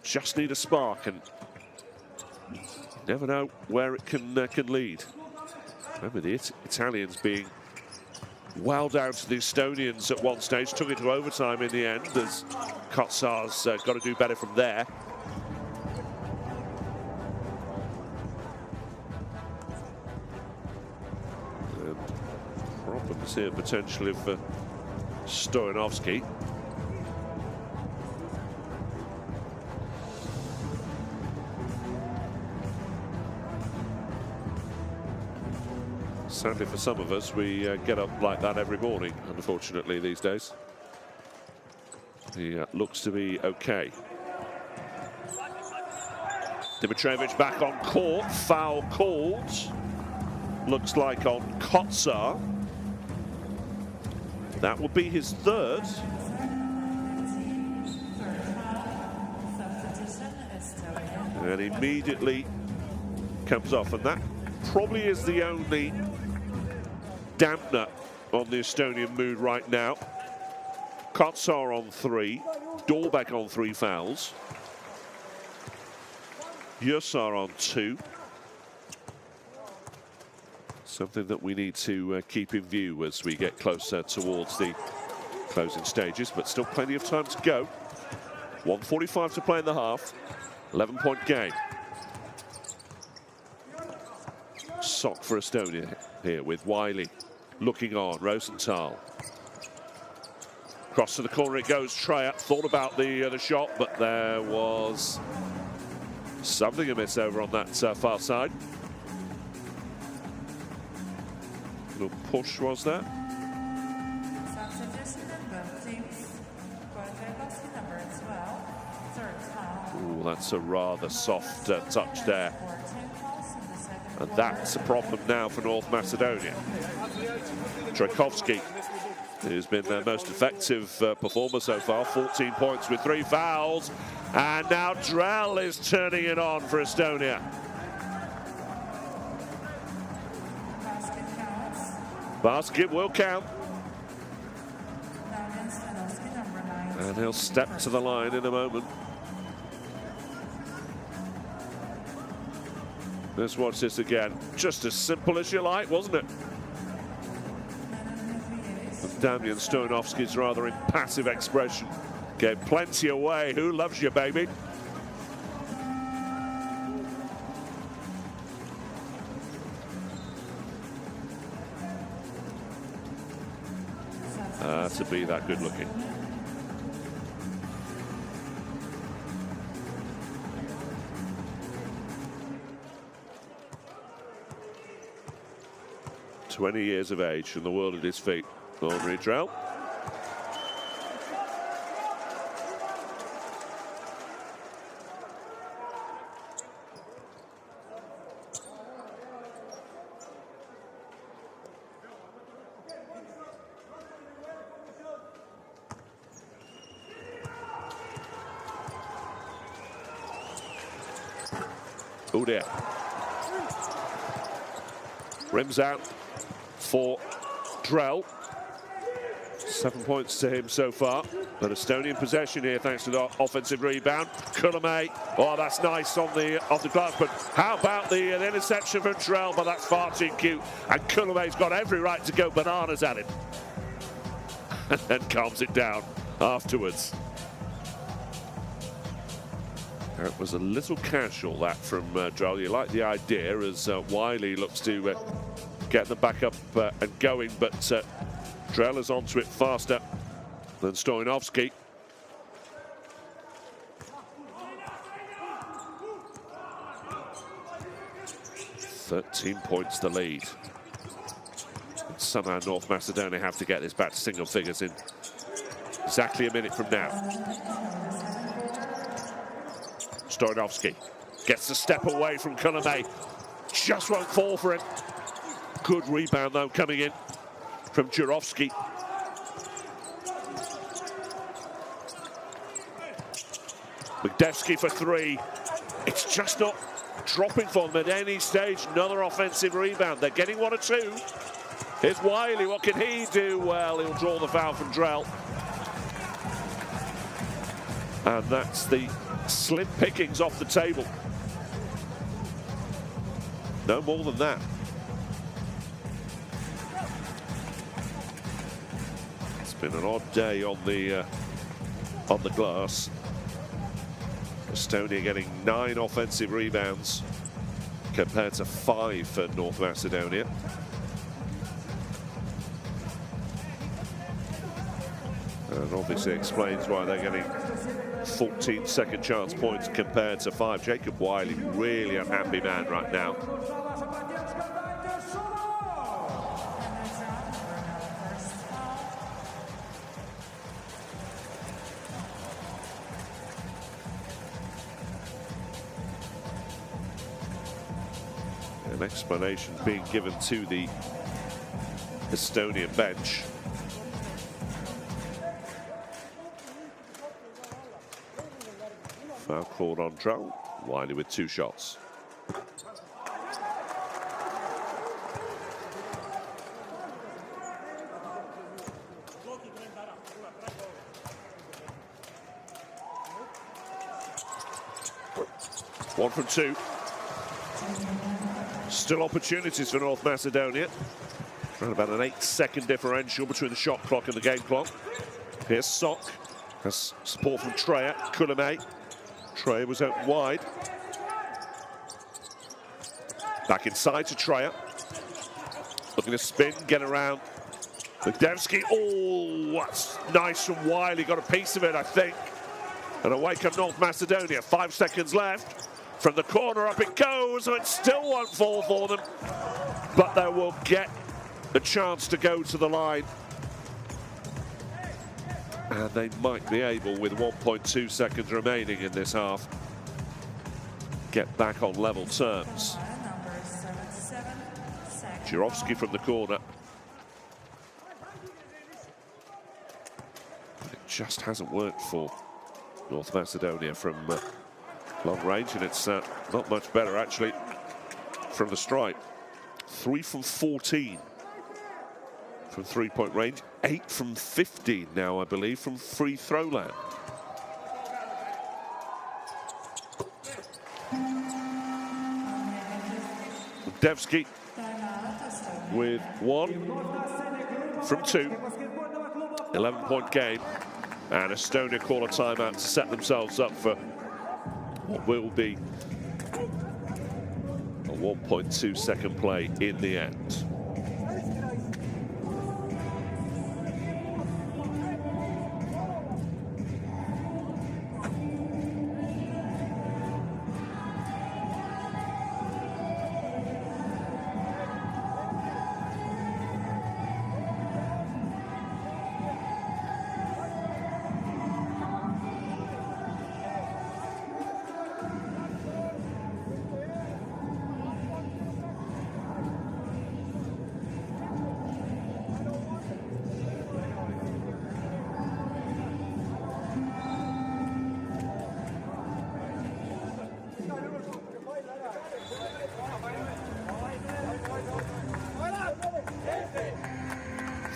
Just need a spark, and you never know where it can lead. Remember the Italians being well down to the Estonians at one stage, took it to overtime in the end, as Kotsar's got to do better from there. Problems here potentially for Stoyanovski. Sadly for some of us, we get up like that every morning, unfortunately, these days. He looks to be okay. Dimitrievich back on court, foul called. Looks like on Kotsar. That would be his third. And immediately comes off, and that probably is the only dampener on the Estonian mood right now. Kotsar on 3, Dorbeck on 3 fouls, Yusar on 2. Something that we need to keep in view as we get closer towards the closing stages, but still plenty of time to go. 1:45 to play in the half, 11-point game. Sok for Estonia here with Wiley looking on. Rosenthal. Cross to the corner it goes. Treya thought about the shot, but there was something amiss over on that far side. Little push was there. Ooh, that's a rather soft touch there. And that's a problem now for North Macedonia. Tchaikovsky, who's been their most effective performer so far, 14 points with 3 fouls. And now Drell is turning it on for Estonia. Basket will count. And he'll step to the line in a moment. Let's watch this again. Just as simple as you like, wasn't it? And Damian Stoyanovski's rather impassive expression gave plenty away. Who loves you, baby? To be that good looking. "20 years of age and the world at his feet." Henri Drell. Oh dear. Rims out for Drell. 7 points to him so far. But Estonian possession here thanks to the offensive rebound. Kulame, oh, that's nice on the glass. But how about the interception from Trell? But that's far too cute. And Kulame's got every right to go bananas at him. And then calms it down afterwards. That was a little casual, that from Drell. You like the idea as Wiley looks to get them back up and going, but Drell is onto it faster than Stoyanovski. "13 points the lead. And somehow North Macedonia have to get this back to single figures in exactly a minute from now. Stoyanovski gets a step away from Kulame. Just won't fall for him. Good rebound though coming in from Jurovski. Magdevsky for three. It's just not dropping for them at any stage. Another offensive rebound. They're getting one or two. Here's Wiley. What can he do? Well, he'll draw the foul from Drell. And that's the slim pickings off the table. No more than that. It's been an odd day on the glass. Estonia getting 9 offensive rebounds compared to 5 for North Macedonia. And obviously explains why they're getting 14 second chance points compared to 5. Jacob Wiley, really unhappy man right now. An explanation being given to the Estonian bench. Foul called on Drell. Wiley with 2 shots. One from 2. Still opportunities for North Macedonia. Around about an 8-second differential between the shot clock and the game clock. Here's Sok. Has support from Treya. Kulame. Treya was out wide. Back inside to Treya. Looking to spin, get around. Magdevsky. Oh, that's nice from Wiley. Got a piece of it, I think. And away come North Macedonia. 5 seconds left. From the corner, up it goes. So it still won't fall for them. But they will get the chance to go to the line. And they might be able, with 1.2 seconds remaining in this half, get back on level terms. Jurovski from the corner. It just hasn't worked for North Macedonia from long range, and it's not much better, actually, from the stripe. 3 from 14 from three-point range. 8 from 15 now, I believe, from free throw land. Magdevsky with 1 from 2. 11-point game. And Estonia call a timeout to set themselves up for what will be a 1.2 second play in the end.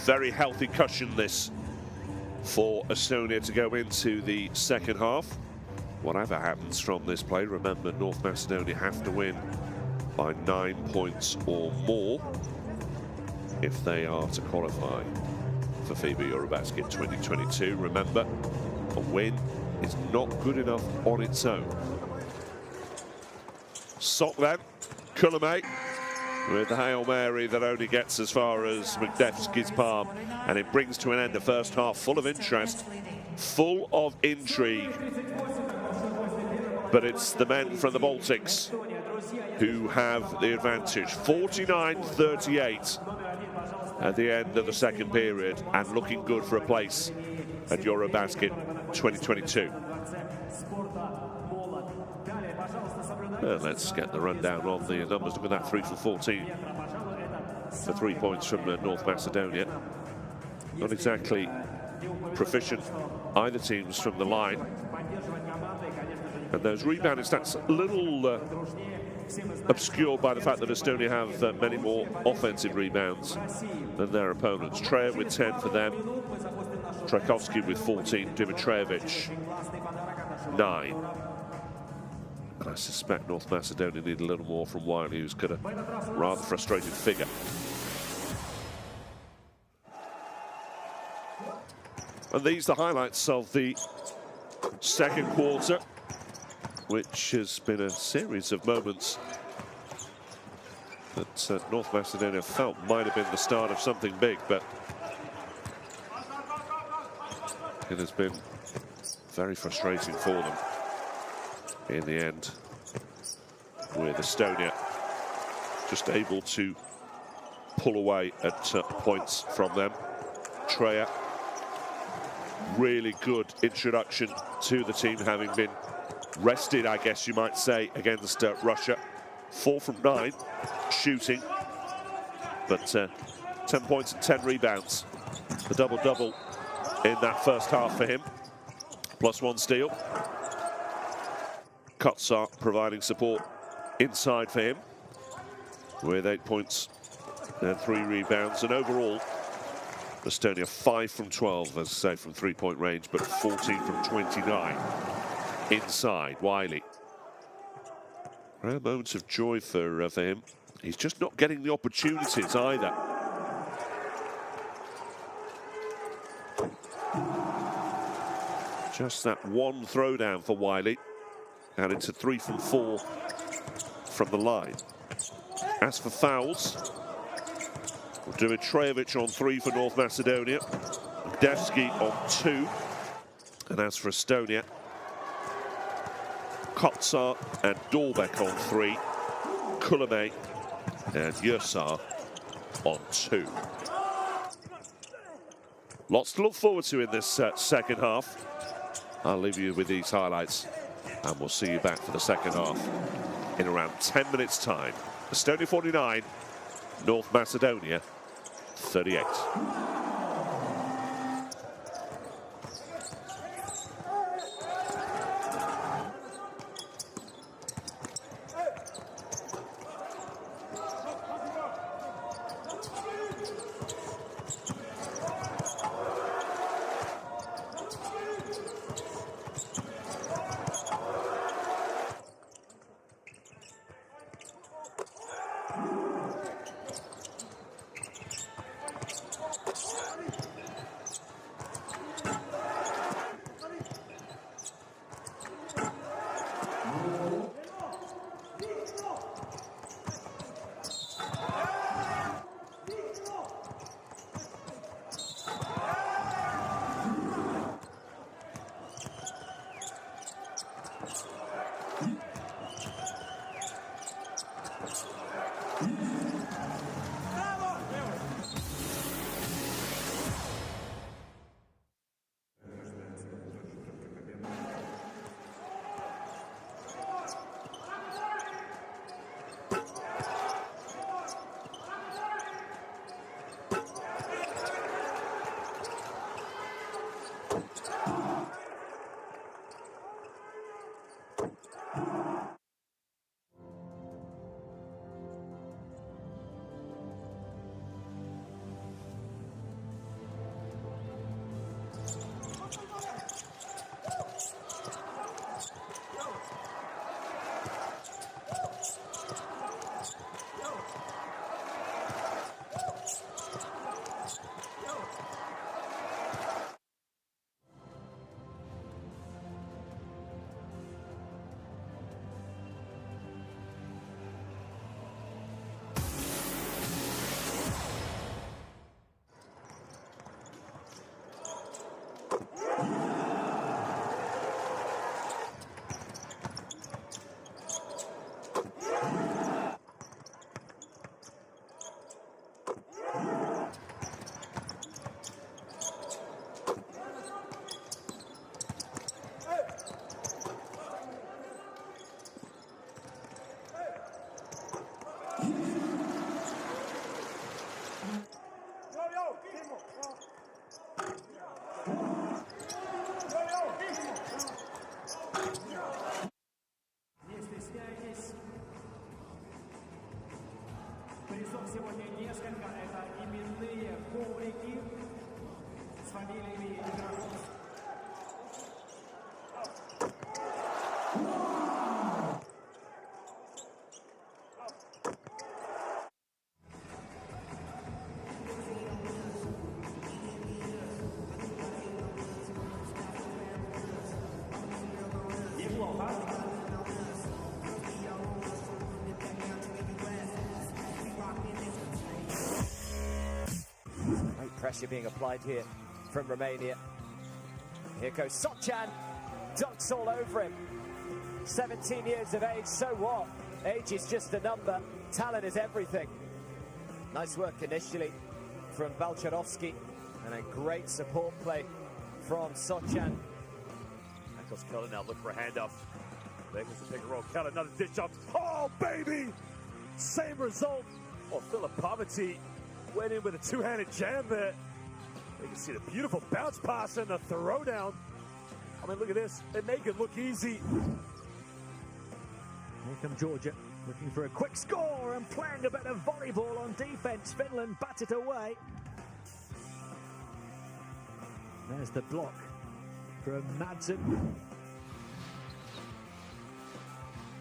Very healthy cushion, this for Estonia to go into the second half. Whatever happens from this play, remember North Macedonia have to win by 9 points or more if they are to qualify for FIBA EuroBasket 2022. Remember, a win is not good enough on its own. Sock then, Kulame with the Hail Mary that only gets as far as Magdevski's palm, and it brings to an end the first half full of interest, full of intrigue. But it's the men from the Baltics who have the advantage. 49-38 at the end of the second period, and looking good for a place at EuroBasket 2022. Let's get the rundown on the numbers. Look at that, 3 for 14 for 3 points from North Macedonia. Not exactly proficient, either teams, from the line. And those rebounding stats a little obscured by the fact that Estonia have many more offensive rebounds than their opponents. Treja with 10 for them, Trajkovski with 14, Dimitrijevic 9. And I suspect North Macedonia need a little more from Wiley, who's got a rather frustrated figure. And these are the highlights of the second quarter, which has been a series of moments that North Macedonia felt might have been the start of something big, but it has been very frustrating for them in the end, with Estonia just able to pull away at points from them. Treja, really good introduction to the team, having been rested, I guess you might say, against Russia. 4 from 9 shooting, but 10 points and 10 rebounds. The double-double in that first half for him, +1 steal. Kotsar providing support inside for him with 8 points and 3 rebounds. And overall, Estonia 5 from 12, as I say, from 3-point range, but 14 from 29 inside. Wiley. Rare moments of joy for him. He's just not getting the opportunities either. Just that one throwdown for Wiley, and into 3 from 4 from the line. As for fouls, Dimitrijevic on 3 for North Macedonia, Magdevski on 2, and as for Estonia, Kotsar and Dorbeck on 3, Kulame and Yursar on 2. Lots to look forward to in this second half. I'll leave you with these highlights, and we'll see you back for the second half in around 10 minutes' time. Estonia 49, North Macedonia 38. Не стесняйтесь. Призов сегодня несколько. Это именные коврики с фамилиями игроков. Неплохо. Great pressure being applied here from Romania. Here goes Sochan. Dunks all over him. 17 years of age, so what? Age is just a number. Talent is everything. Nice work initially from Balcharovsky. And a great support play from Sochan. Ankles Keller now look for a handoff. Lakers to pick and roll. Keller, another dish up. Oh, baby! Same result. Oh, Philip Poverty went in with a two-handed jam there. You can see the beautiful bounce pass and the throwdown. I mean, look at this. They make it look easy. Here come Georgia, looking for a quick score and playing a bit of volleyball on defence. Finland bat it away. There's the block from Madsen.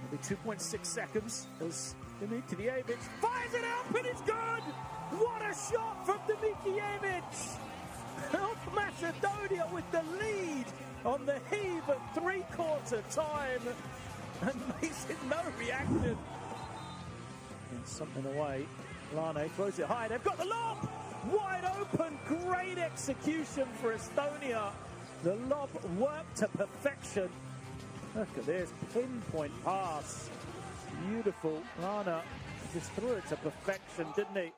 It'll be 2.6 seconds as Dmitrijevic fires it up and it's good! What a shot from Dmitrijevic! North Macedonia with the lead on the heave at three-quarter time. And Mason, no reaction. And something away. Lane throws it high. They've got the lob! Wide open. Great execution for Estonia. The lob worked to perfection. Look at this. Pinpoint pass. Beautiful. Lana just threw it to perfection, didn't he?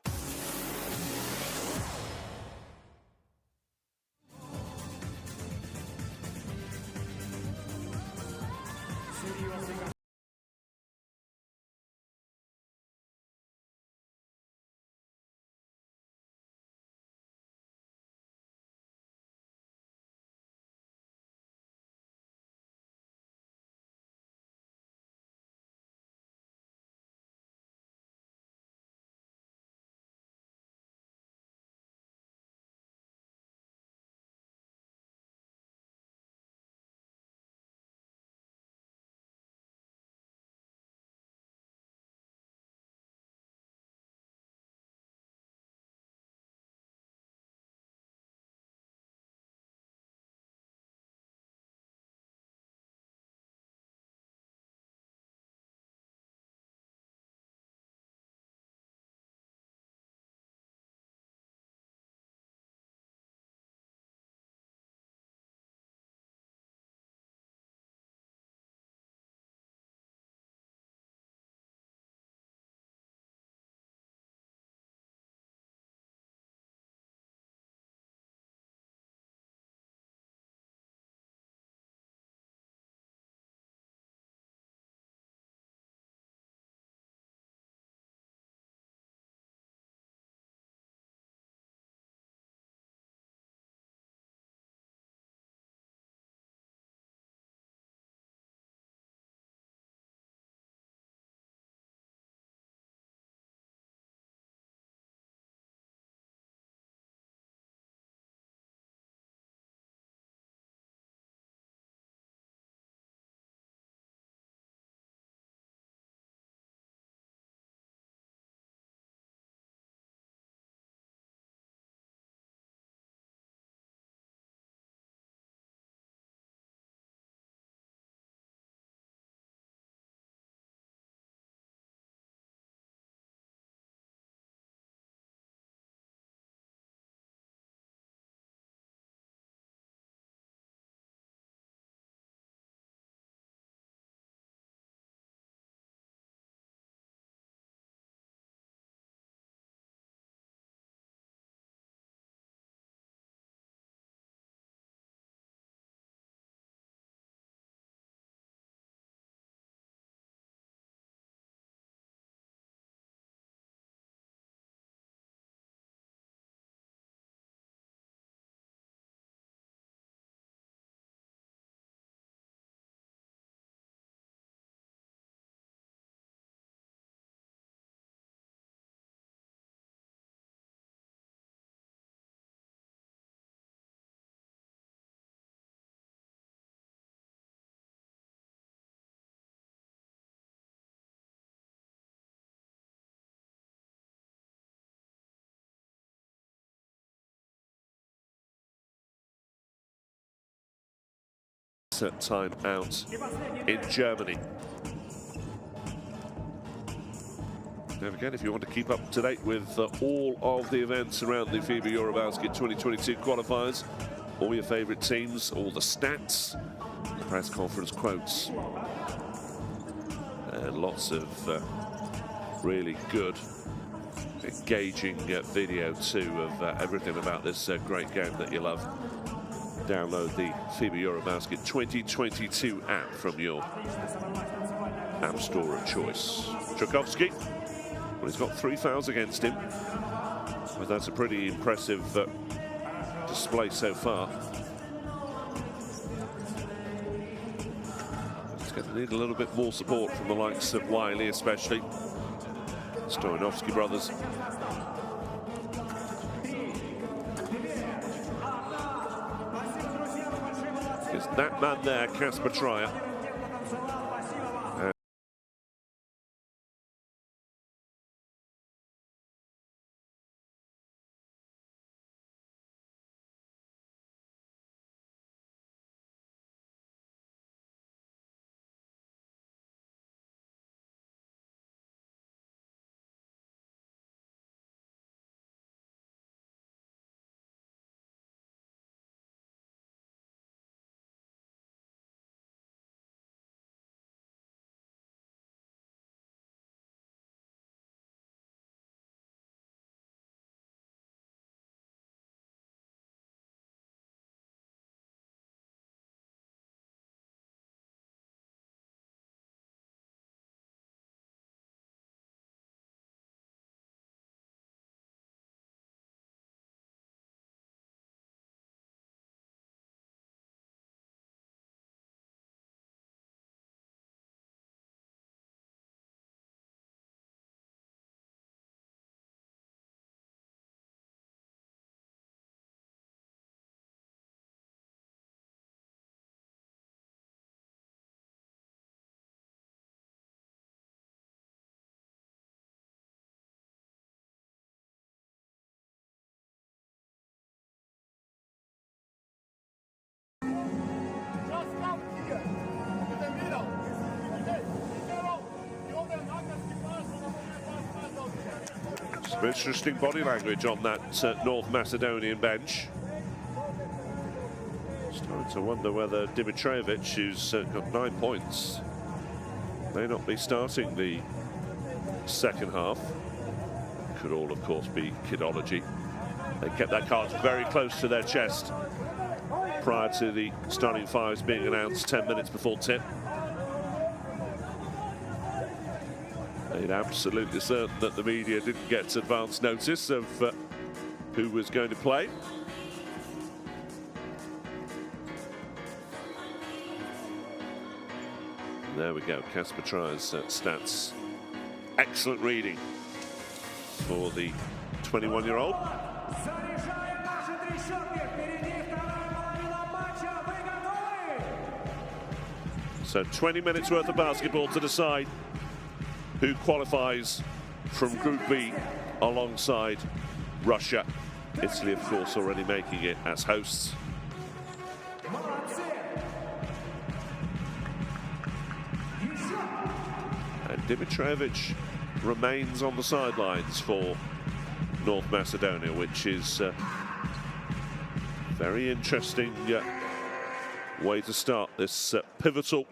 time out in Germany. And again, if you want to keep up to date with all of the events around the FIBA EuroBasket 2022 qualifiers, all your favourite teams, all the stats, press conference quotes, and lots of really good, engaging video too of everything about this great game that you love. Download the FIBA EuroBasket 2022 app from your app store of choice. Tchaikovsky, well, he's got 3 fouls against him, but that's a pretty impressive display so far. He's going to need a little bit more support from the likes of Wiley, especially Stoyanovsky brothers. Is that man there, Kasper Trier? Some interesting body language on that North Macedonian bench. Starting to wonder whether Dimitrijevic, who's got 9 points, may not be starting the second half. Could all, of course, be kidology. They kept their cards very close to their chest prior to the starting fives being announced 10 minutes before tip. Made absolutely certain that the media didn't get advance notice of who was going to play. There we go, Kasper Trier's stats. Excellent reading for the 21-year-old. So 20 minutes worth of basketball to decide who qualifies from Group B alongside Russia. Italy, of course, already making it as hosts. And Dimitrijevic remains on the sidelines for North Macedonia, which is a very interesting way to start this pivotal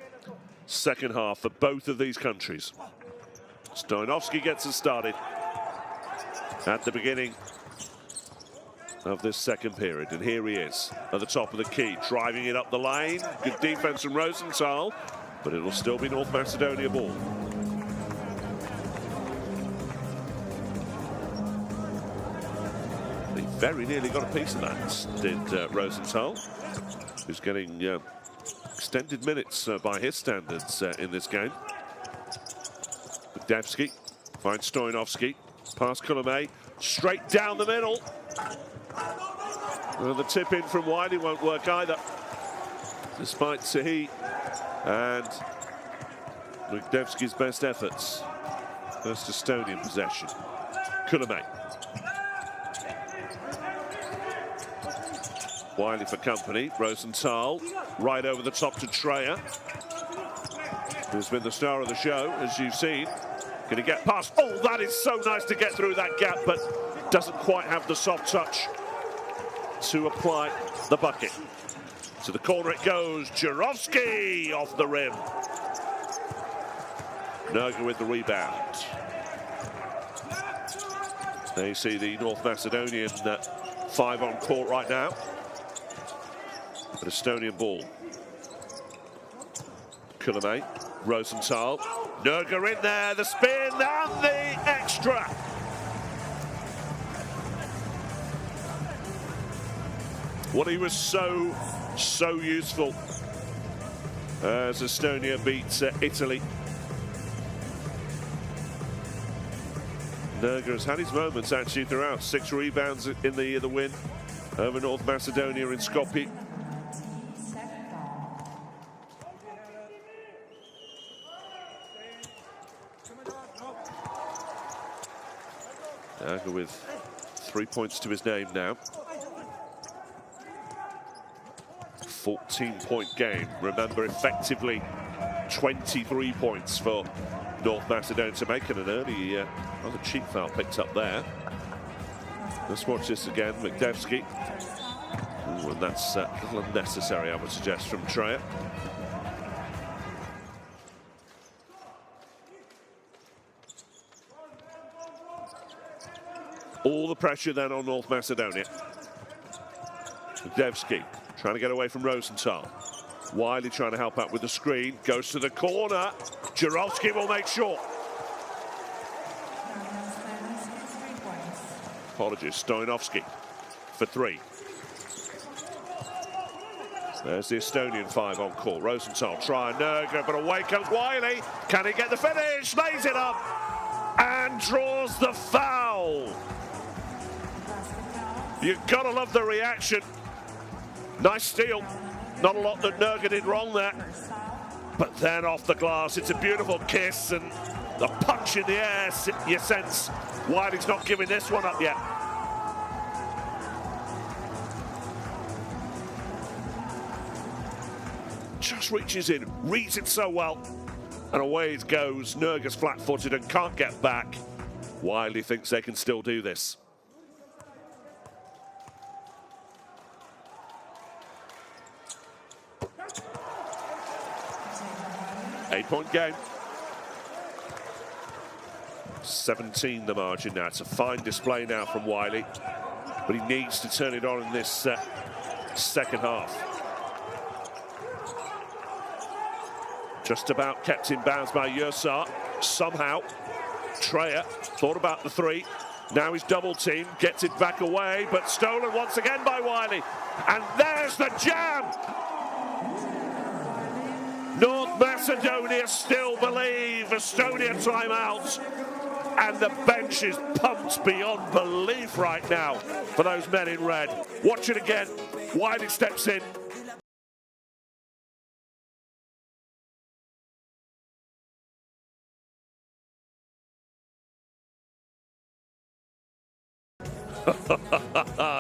second half for both of these countries. Stoyanovsky gets us started at the beginning of this second period, and here he is at the top of the key, driving it up the lane. Good defense from Rosenthal, but it'll still be North Macedonia ball. He very nearly got a piece of that, did Rosenthal, who's getting extended minutes by his standards in this game. Devsky finds Stoyanovsky, past Kulame, straight down the middle. Well, the tip in from Wiley won't work either, despite Sahi and Devsky's best efforts. First Estonian possession. Kulame. Wiley for company. Rosenthal right over the top to Treyer, who's been the star of the show, as you've seen. Can he get past? Oh, that is so nice to get through that gap, but doesn't quite have the soft touch to apply the bucket. To the corner it goes. Jurovsky off the rim. Nerga with the rebound. There you see the North Macedonian 5 on court right now. But Estonian ball. Kullamäe, Rosenthal, Nerga in there, the spin and the extra. Well, he was so useful as Estonia beats Italy. Nerga has had his moments actually throughout. 6 rebounds in the win over North Macedonia in Skopje. Nerga with 3 points to his name now. 14-point game. Remember, effectively 23 points for North Macedonia to make, and an early, rather cheap foul picked up there. Let's watch this again. Magdevsky. Ooh, and that's a little unnecessary, I would suggest, from Treyer. All the pressure then on North Macedonia. Magdevsky trying to get away from Rosenthal. Wiley trying to help out with the screen. Goes to the corner. Jurovsky will make short. Apologies, Stoyanovski for 3. There's the Estonian 5 on court. Rosenthal trying Nerga, but away comes Wiley. Can he get the finish? Lays it up and draws the foul. You've got to love the reaction. Nice steal. Not a lot that Nerga did wrong there. But then off the glass, it's a beautiful kiss and the punch in the air. You sense Wiley's not giving this one up yet. Just reaches in, reads it so well. And away it goes. Nerga's flat-footed and can't get back. Wiley thinks they can still do this. Eight-point game. 17 the margin now. It's a fine display now from Wiley, but he needs to turn it on in this second half. Just about kept in bounds by Yursar. Somehow, Treyer thought about the 3. Now he's double teamed, gets it back away, but stolen once again by Wiley. And there's the jam! North Macedonia still believe. Estonia timeout. And the bench is pumped beyond belief right now for those men in red. Watch it again. Wiley steps in.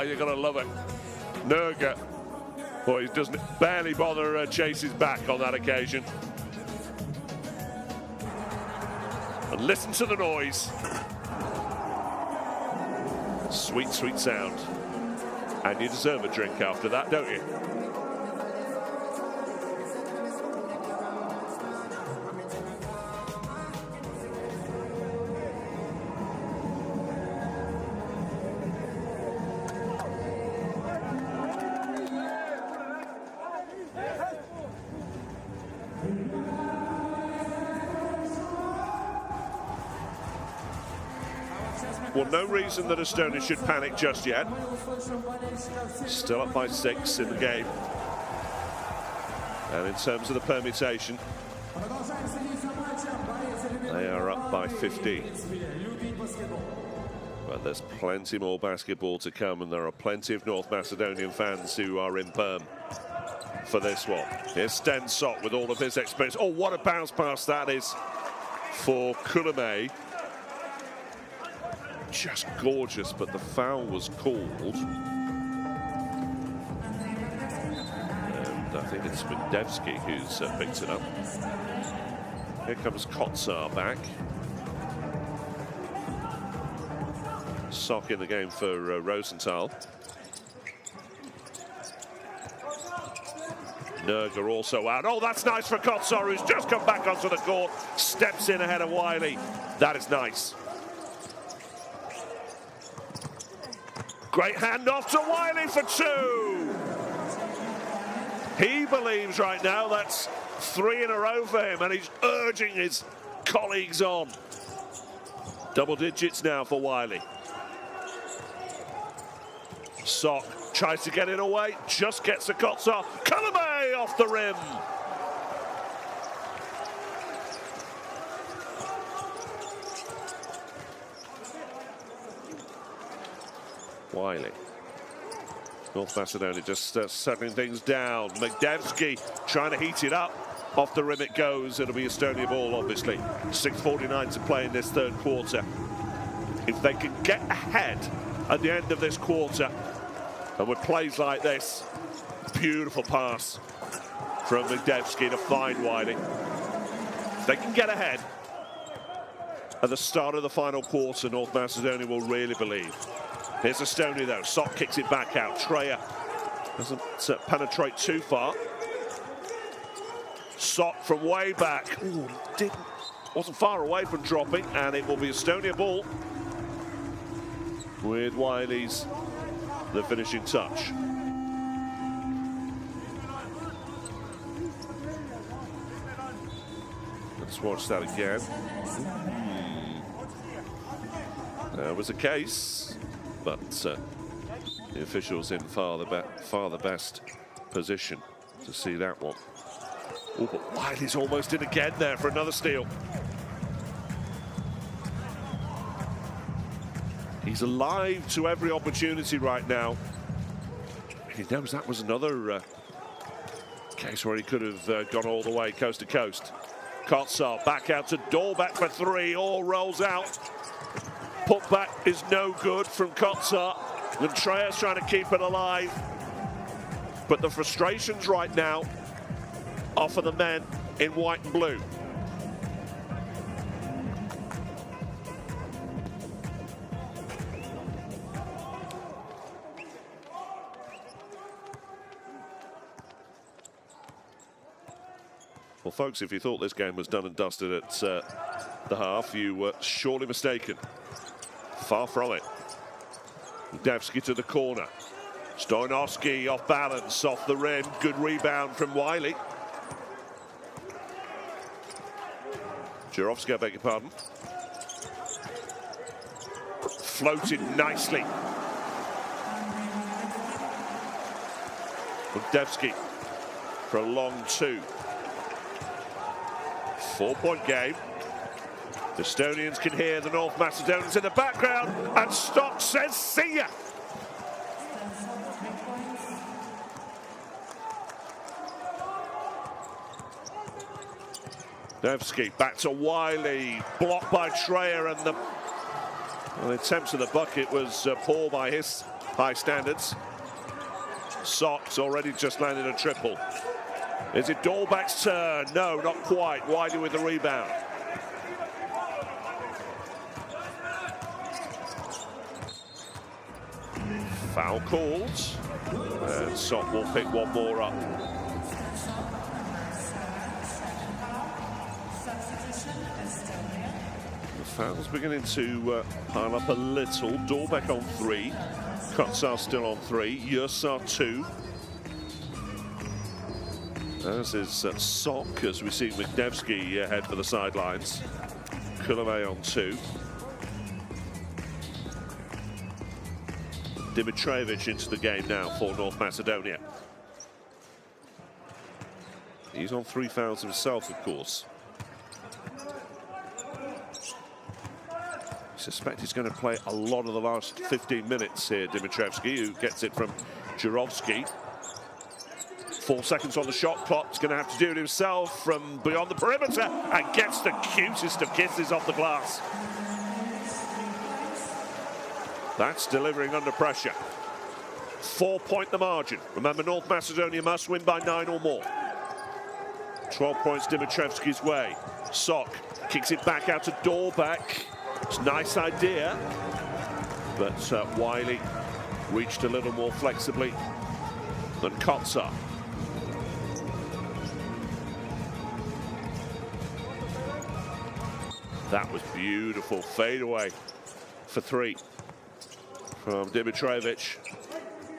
You're going to love it. Nerga. Boy, he doesn't barely bother chase his back on that occasion. And listen to the noise. Sweet, sweet sound. And you deserve a drink after that, don't you? Well, no reason that Estonia should panic just yet. Still up by 6 in the game. And in terms of the permutation, they are up by 15. But there's plenty more basketball to come, and there are plenty of North Macedonian fans who are in Perm for this one. Here's Sten Sott with all of his experience. Oh, what a bounce pass that is for Kullamäe. Just gorgeous, but the foul was called. And I think it's Mendevsky who's picked it up. Here comes Kotsar back. Sock in the game for Rosenthal. Nerger also out. Oh, that's nice for Kotsar, who's just come back onto the court. Steps in ahead of Wiley. That is nice. Great handoff to Wiley for two. He believes right now that's 3 in a row for him, and he's urging his colleagues on. Double digits now for Wiley. Sock tries to get it away, just gets a Kotsar. Kalame off the rim. Wiley. North Macedonia just settling things down. Mendevsky trying to heat it up. Off the rim it goes. It'll be Estonia ball, obviously. 6:49 to play in this third quarter. If they can get ahead at the end of this quarter, and with plays like this, beautiful pass from Mendevsky to find Wiley. If they can get ahead at the start of the final quarter, North Macedonia will really believe. Here's Estonia though. Sock kicks it back out. Treya doesn't penetrate too far. Sock from way back. Ooh, wasn't far away from dropping, and it will be Estonia ball with Wiley's the finishing touch. Let's watch that again. There was a case, but the officials in far the best position to see that one. Oh, but Wiley's almost in again there for another steal. He's alive to every opportunity right now. He knows that was another case where he could have gone all the way coast to coast. Kotsar back out to Dolbeck for three. All rolls out. Putback is no good from Kotsar. And Treya's trying to keep it alive. But the frustrations right now are for the men in white and blue. Well, folks, if you thought this game was done and dusted at the half, you were surely mistaken. Far from it. Mendevsky to the corner. Stojanovski off balance, off the rim. Good rebound from Wiley. Jurovski, I beg your pardon. Floated nicely. Mendevsky for a long two. 4-point game. The Estonians can hear the North Macedonians in the background, and Stock says, see ya. Mendevsky back to Wiley, blocked by Treya, and the attempt to the bucket was poor by his high standards. Sock's already just landed a triple. Is it Dolbeck's turn? No, not quite. Wiley with the rebound. Foul calls. And Sock will pick one more up. The foul's beginning to pile up a little. Dolbeck on three. Kotsar still on three. Yursar two. As is Sock, as we see Mendevsky head for the sidelines. Kalame on two. Dimitrievich into the game now for North Macedonia. He's on 3 fouls himself, of course. I suspect he's going to play a lot of the last 15 minutes here, Dimitrievich, who gets it from Jurovski. 4 seconds on the shot clock. He's going to have to do it himself from beyond the perimeter and gets the cutest of kisses off the glass. That's delivering under pressure. 4-point the margin. Remember, North Macedonia must win by 9 or more. 12 points Dimitrievski's way. Sok kicks it back out to Dorbeck. It's a nice idea, but Wiley reached a little more flexibly than Kotsar. That was beautiful. Fadeaway for 3 from Dimitrovic.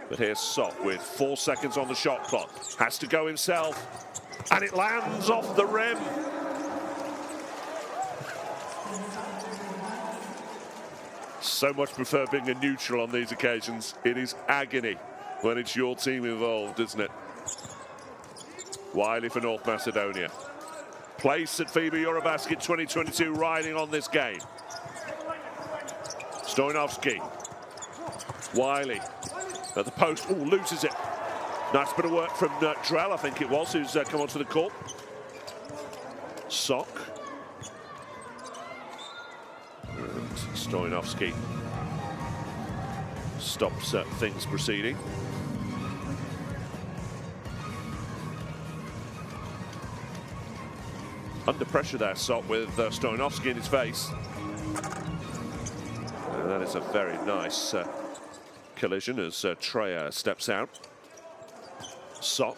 But here's Sok with 4 seconds on the shot clock. Has to go himself. And it lands off the rim. So much prefer being a neutral on these occasions. It is agony when it's your team involved, isn't it? Wiley for North Macedonia. Place at FIBA EuroBasket 2022 riding on this game. Stojanovski. Wiley at the post. Oh, loses it. Nice bit of work from Drell, I think it was, who's come onto the court. Sok. And Stojanovski stops things proceeding. Under pressure there, Sok, with Stojanovski in his face. And that is a very nice collision as Treya steps out. Sok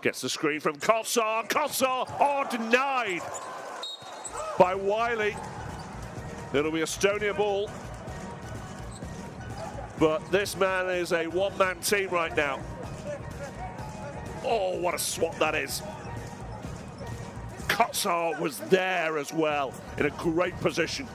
gets the screen from Kotsar. Kotsar, oh, denied by Wiley. It'll be Estonia ball. But this man is a one-man team right now. Oh, what a swat that is. Kotsar was there as well, in a great position.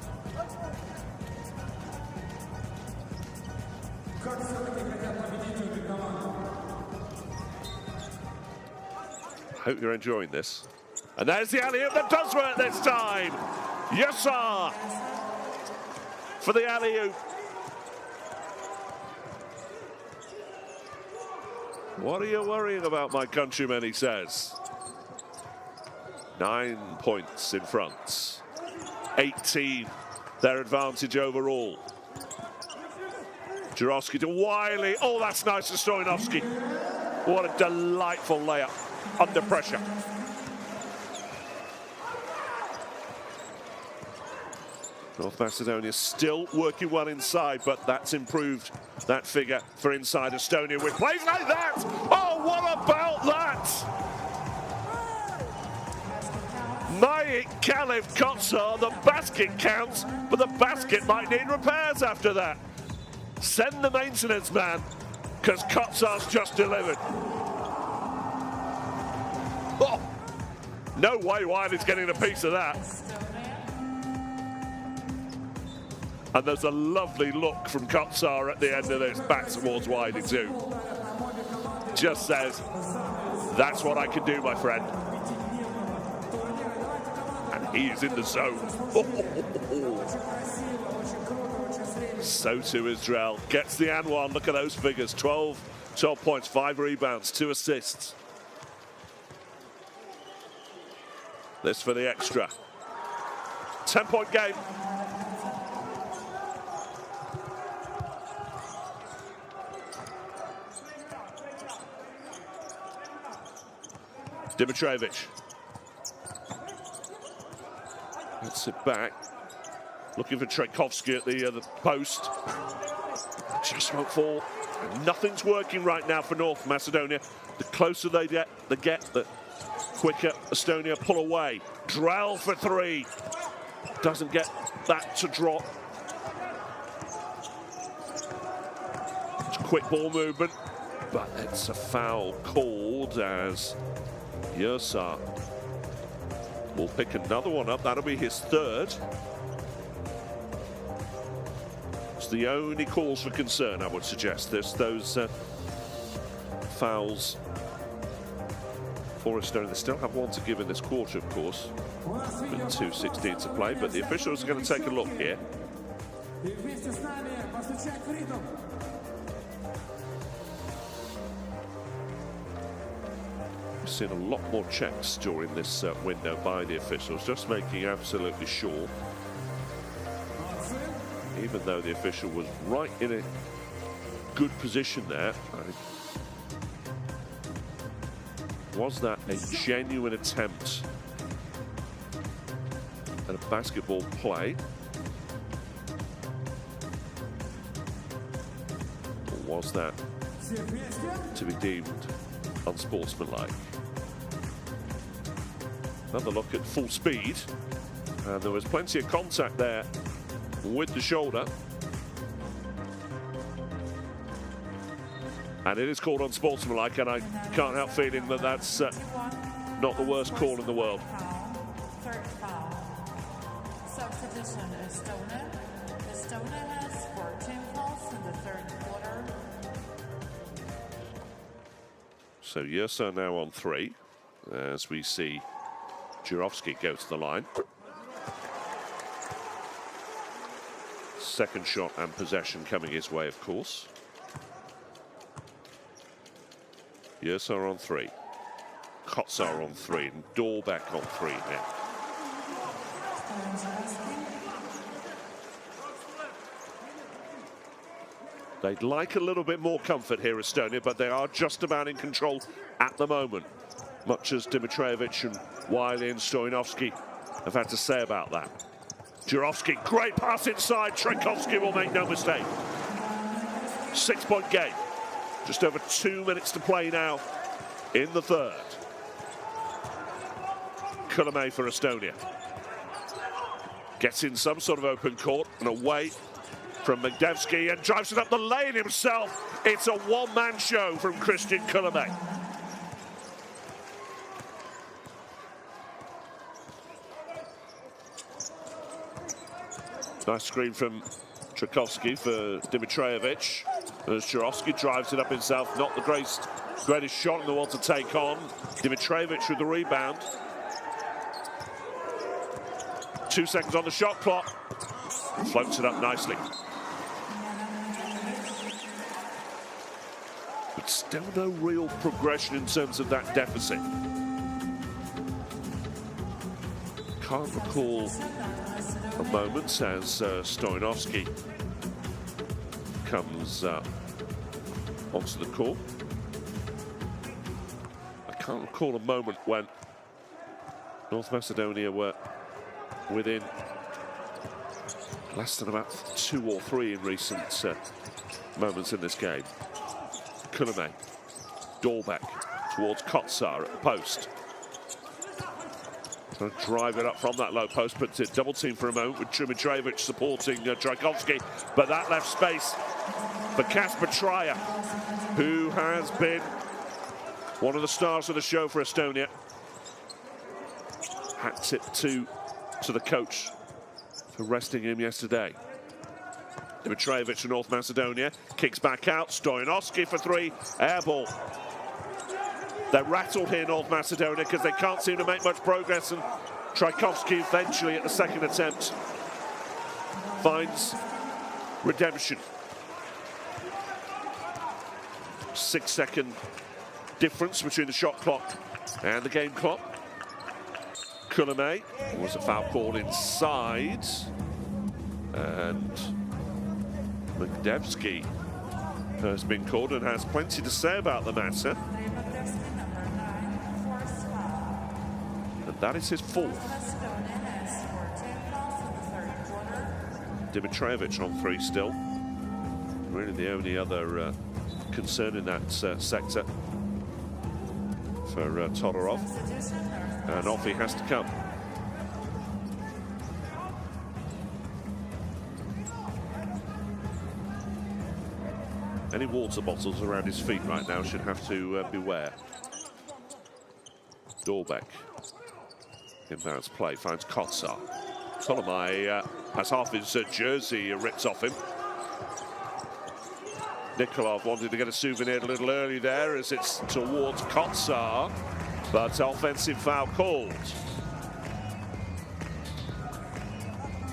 Hope you're enjoying this. And there's the alley-oop that does work this time. Yasar for the alley-oop. What are you worrying about, my countrymen, he says. 9 points in front. 18 their advantage overall. Jarosky to Wiley. Oh, that's nice to Stojanovski. What a delightful layup under pressure. North Macedonia still working well inside, but that's improved that figure for inside Estonia with plays like that. Oh, what about that? Mayik Kalev Kotsar, the basket counts, but the basket might need repairs after that. Send the maintenance man, because Kotsar's just delivered. Oh, no way Wiley's getting a piece of that. And there's a lovely look from Kotsar at the end of this, back towards Wiley too. Just says, that's what I can do, my friend. And he is in the zone. So too is Drell. Gets the and one. Look at those figures. 12 points, 5 rebounds, 2 assists. This for the extra. 10-point game. Dimitrovic. Gets it back. Looking for Tchaikovsky at the post. Just won't fall. Nothing's working right now for North Macedonia. The closer they get, the quicker Estonia pull away. Drell for 3. Doesn't get that to drop. It's quick ball movement, but it's a foul called as Yasar will pick another one up. That'll be his 3rd. It's the only cause for concern, I would suggest. There's those fouls for Estonia. They still have one to give in this quarter, of course, with 2:16 to play, but the officials are going to take a look here. We've seen a lot more checks during this window by the officials, just making absolutely sure. even though the official was right in a good position there. Was that a genuine attempt at a basketball play? Or was that to be deemed unsportsmanlike? Another look at full speed, and there was plenty of contact there with the shoulder. And it is called unsportsmanlike, and I can't help feeling that that's not the worst call in the world. Third foul. Substitution Estonia. Estonia has 14 fouls in the third quarter. So Yersa now on 3, as we see Jurovski go to the line. Second shot and possession coming his way, of course. Yersa on 3. Kotsar on 3, and Dorbeck on 3 now. They'd like a little bit more comfort here, Estonia, but they are just about in control at the moment, much as Dimitrijevic and Wiley and Stojanovski have had to say about that. Jurovski, great pass inside. Trajkovski will make no mistake. 6-point game. Just over 2 minutes to play now in the third. Kullamäe for Estonia. Gets in some sort of open court and away from Magdevsky and drives it up the lane himself. It's a one-man show from Christian Kullamäe. Nice screen from Trajkovski for Dimitrijevic. As Jurovski drives it up himself, not the greatest shot in the world to take on. Dimitrijevic with the rebound. 2 seconds on the shot clock. Floats it up nicely. But still no real progression in terms of that deficit. Can't recall a moment as Stojanovski comes onto the court. I can't recall a moment when North Macedonia were within less than about 2 or 3 in recent moments in this game. Kullamäe, Dorbeck towards Kotsar at the post. Trying to drive it up from that low post, but double team for a moment with Dimitrijevic supporting Trajkovski. But that left space for Kasper Traja, who has been one of the stars of the show for Estonia. Hat tip to the coach for resting him yesterday. Dimitrijevic for North Macedonia, kicks back out, Stojanovski for 3, air ball. They're rattled here, North Macedonia, because they can't seem to make much progress, and Trajkovski eventually at the second attempt finds redemption. 6-second difference between the shot clock and the game clock. Kullamäe was a foul called inside, and Magdevsky has been called and has plenty to say about the matter. And that is his 4th. Dimitrijevic on 3 still. Really the only other concern in that sector for Todorov. And off he has to come. Any water bottles around his feet right now should have to beware. Dorbeck. Inbounds play, finds Kotsar. Kullamäe has half his jersey ripped off him. Nikolov wanted to get a souvenir a little early there as it's towards Kotsar, but offensive foul called.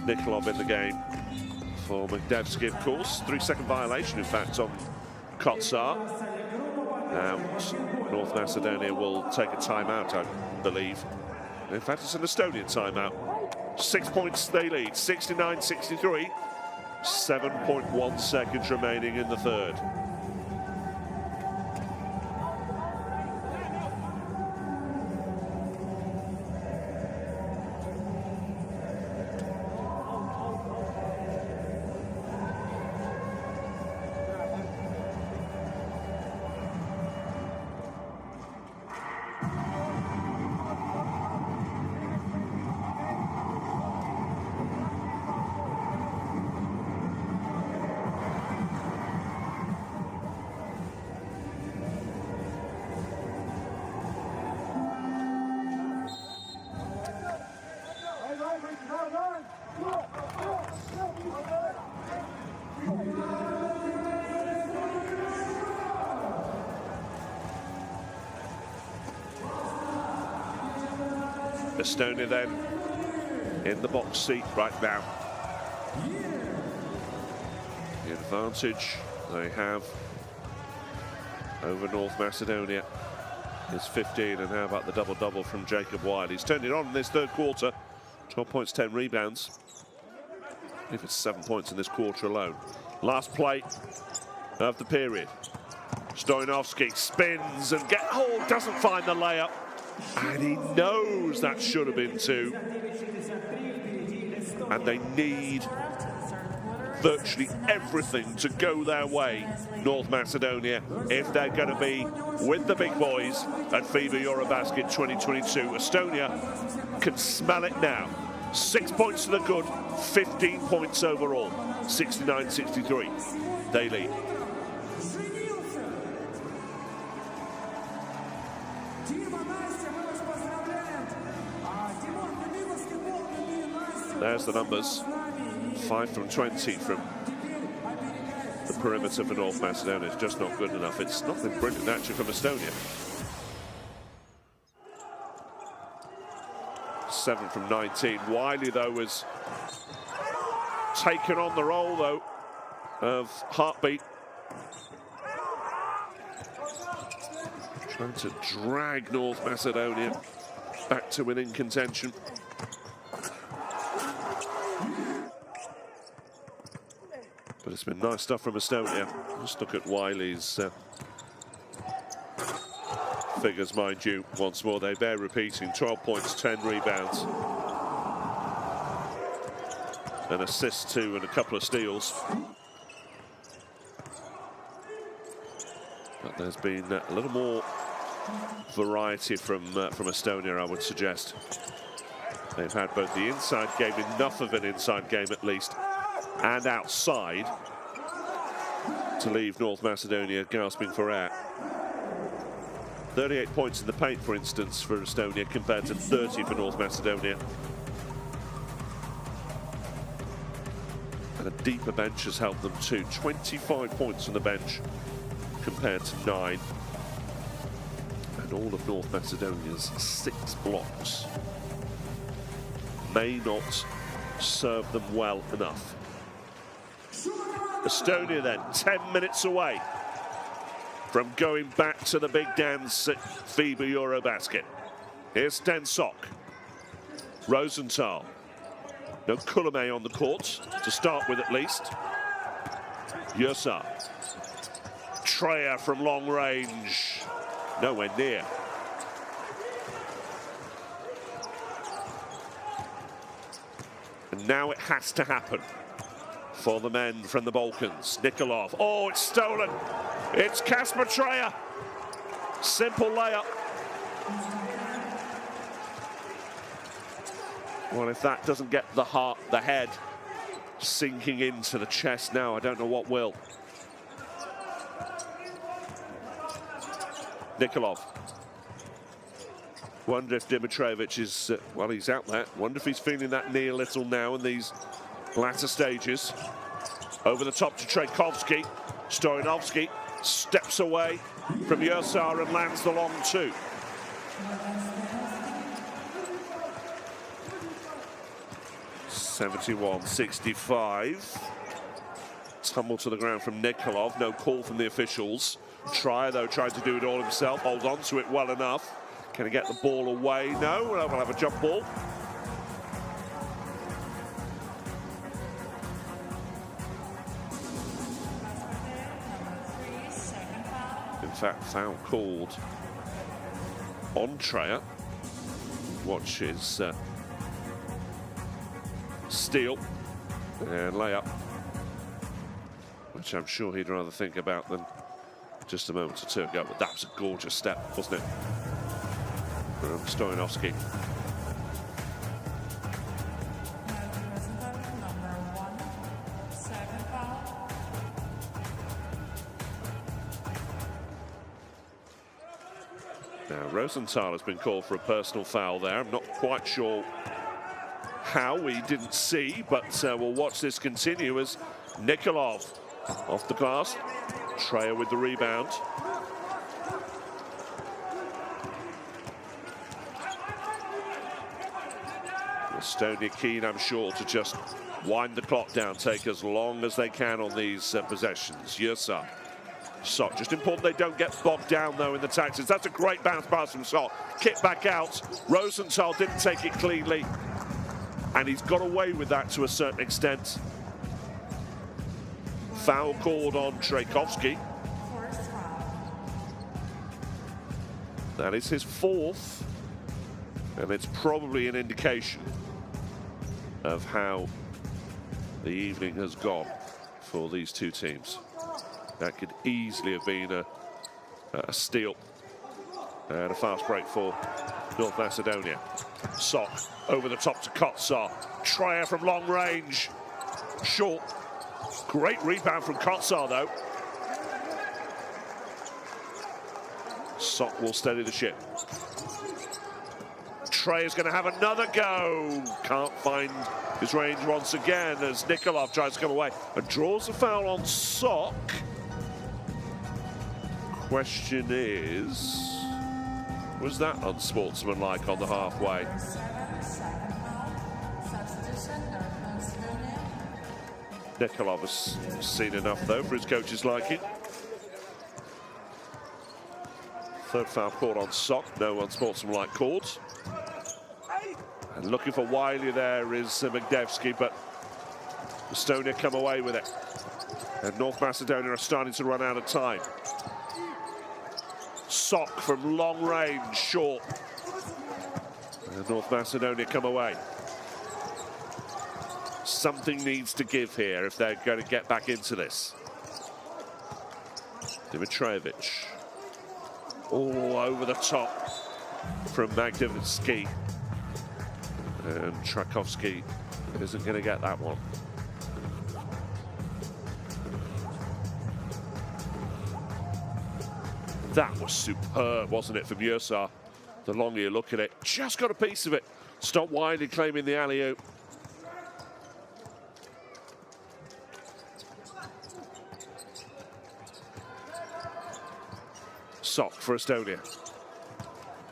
Nikolov in the game for Magdevsky, of course. 3-second violation, in fact, on Kotsar. And North Macedonia will take a timeout, I believe. In fact, it's an Estonian timeout. 6 points they lead, 69-63. 7.1 seconds remaining in the third. Estonia then in the box seat right now. The advantage they have over North Macedonia is 15, and how about the double-double from Jacob Wiley? He's turned it on in this third quarter. 12 points, 10 rebounds. I believe it's 7 points in this quarter alone. Last play of the period. Stojanovski spins and doesn't find the layup. And he knows that should have been two. And they need virtually everything to go their way, North Macedonia, if they're going to be with the big boys at FIBA EuroBasket 2022. Estonia can smell it now. 6 points to the good, 15 points overall, 69-63. They lead. There's the numbers. 5 from 20 from the perimeter for North Macedonia. It's just not good enough. It's nothing brilliant actually from Estonia. 7 from 19. Wiley, though, was taken on the role, though, of Heartbeat. Trying to drag North Macedonia back to winning contention. But it's been nice stuff from Estonia. Just look at Wiley's figures, mind you. Once more, they bear repeating. 12 points, 10 rebounds. An assist too, and a couple of steals. But there's been a little more variety from Estonia, I would suggest. They've had both the inside game, enough of an inside game at least, and outside to leave North Macedonia gasping for air. 38 points in the paint, for instance, for Estonia compared to 30 for North Macedonia. And a deeper bench has helped them too. 25 points on the bench compared to 9. And all of North Macedonia's 6 blocks may not serve them well enough. Estonia then 10 minutes away from going back to the big dance at FIBA EuroBasket. Here's Stensok. Rosenthal. No Kulame on the court, to start with at least. Yursa. Treya from long range. Nowhere near. And now it has to happen for the men from the Balkans. Nikolov. Oh, it's stolen. It's Kasper Treya. Simple layup. Well, if that doesn't get the heart, the head sinking into the chest now, I don't know what will. Nikolov. Wonder if Dimitrovic is, well, he's out there. Wonder if he's feeling that knee a little now in these latter stages. Over the top to Trejkovski. Stojanovski steps away from Yursa and lands the long two. (71-65). Tumble to the ground from Nikolov. No call from the officials. Treya, though, tried to do it all himself. Holds on to it well enough. Can he get the ball away? No, we'll have a jump ball. In fact, foul called on Treyer. Watch his steal and layup, which I'm sure he'd rather think about than just a moment or two ago. But that was a gorgeous step, wasn't it, from Stoyanovski. Now, Rosenthal has been called for a personal foul there. I'm not quite sure how, we didn't see, but we'll watch this continue as Nikolov off the glass. Treyer with the rebound. Estonia keen, I'm sure, to just wind the clock down, take as long as they can on these possessions. Yursa. Sok, just important they don't get bogged down though in the taxes. That's a great bounce pass from Sok. Kick back out. Rosenthal didn't take it cleanly, and he's got away with that to a certain extent. Foul called on Trajkovski. That is his fourth, and it's probably an indication of how the evening has gone for these two teams. That could easily have been a steal and a fast break for North Macedonia. Sok over the top to Kotsar. Treyer from long range. Short. Great rebound from Kotsar though. Sok will steady the ship. Treyer's going to have another go. Can't find his range once again as Nikolov tries to come away and draws a foul on Sok. Question is, was that unsportsmanlike on the halfway? Nikolov has seen enough though for his coach's liking. Third foul called on Sok, no unsportsmanlike calls. And looking for Wiley there is Magdevsky, but Estonia come away with it. And North Macedonia are starting to run out of time. Sok from long range, short. And North Macedonia come away. Something needs to give here if they're going to get back into this. Dimitrijevic. All over the top from Magdevsky. And Trajkovski isn't going to get that one. That was superb, wasn't it, from Yursa? The longer you look at it, just got a piece of it. Stop Wiley claiming the alley-oop. Sok for Estonia.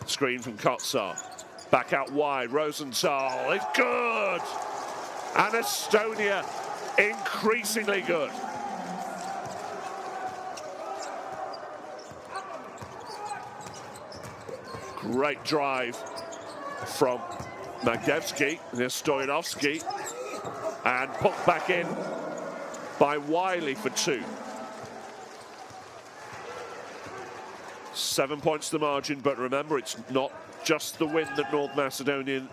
Screen from Kotsar. Back out wide, Rosenthal. It's good! And Estonia increasingly good. Great drive from Magdevsky, Stoyanovski, and put back in by Wiley for two. 7 points the margin, but remember, it's not just the win that North Macedonia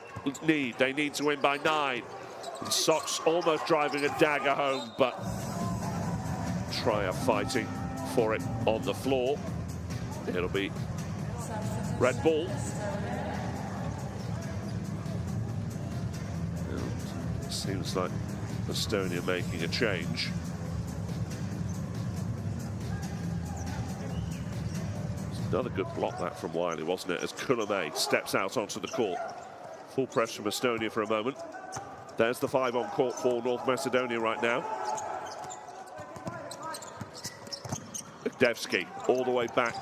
need. They need to win by 9. And Sok's almost driving a dagger home, but Treyer fighting for it on the floor. It'll be red ball. And seems like Estonia making a change. Another good block that from Wiley, wasn't it, as Kulame steps out onto the court. Full press from Estonia for a moment. There's the 5 on court for North Macedonia right now. Magdevsky all the way back.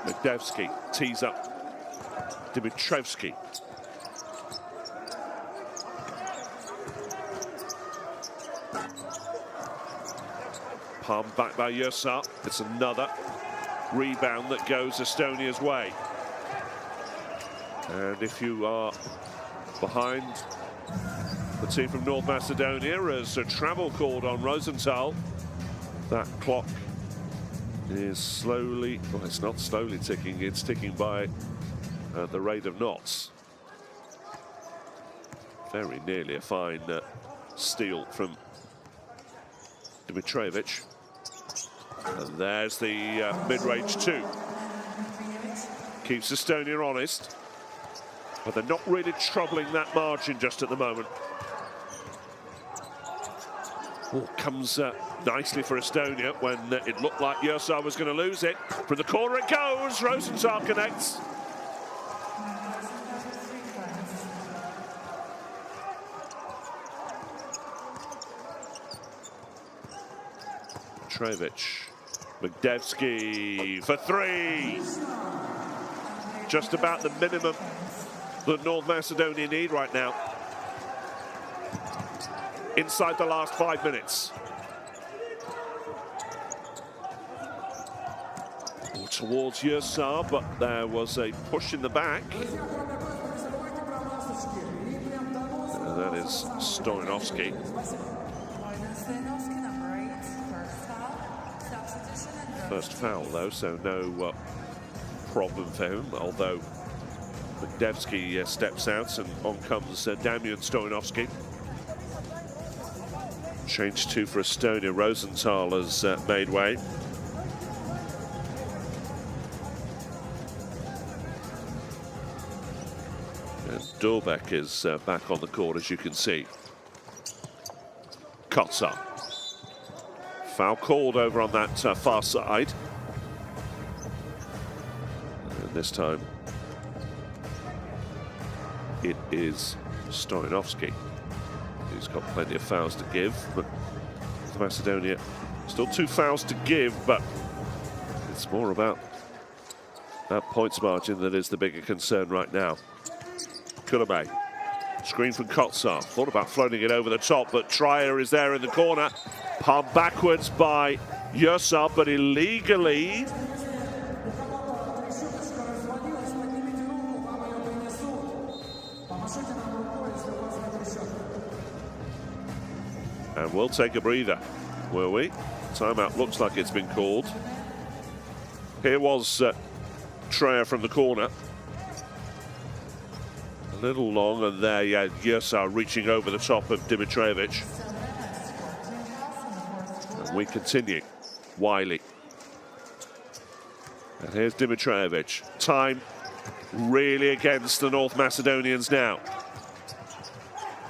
Magdevsky tees up Dimitrievski. Palm back by Yursa. It's another rebound that goes Estonia's way. And if you are behind the team from North Macedonia, as a travel called on Rosenthal, that clock is slowly, well, it's not slowly ticking, it's ticking by the rate of knots. Very nearly a fine steal from Dimitrijevic. And there's the mid-range two. Keeps Estonia honest, but they're not really troubling that margin just at the moment. Oh, comes nicely for Estonia when it looked like Yursa was going to lose it. From the corner it goes, Rosenthal connects. Dimitrijevic, Magdevsky for three. Just about the minimum that North Macedonia need right now. Inside the last 5 minutes. Towards Yursa, but there was a push in the back. And that is Stoyanovski. First foul though, so no problem for him, although Magdevsky steps out and on comes Damian Stoyanovski. Change two for Estonia. Rosenthal has made way. And Dorbeck is back on the court, as you can see. Kotsar. Foul called over on that far side. And this time it is Stoyanovski. He's got plenty of fouls to give, but Macedonia still 2 fouls to give, but it's more about that points margin that is the bigger concern right now. Kulame, screen from Kotsar, thought about floating it over the top, but Trier is there in the corner. Palm backwards by Yursa, but illegally. And we'll take a breather, will we? Timeout looks like it's been called. Here was Trier from the corner. A little long, and there, yeah, Yursa reaching over the top of Dimitrijevic. And we continue. Wiley. And here's Dimitrijevic. Time really against the North Macedonians now.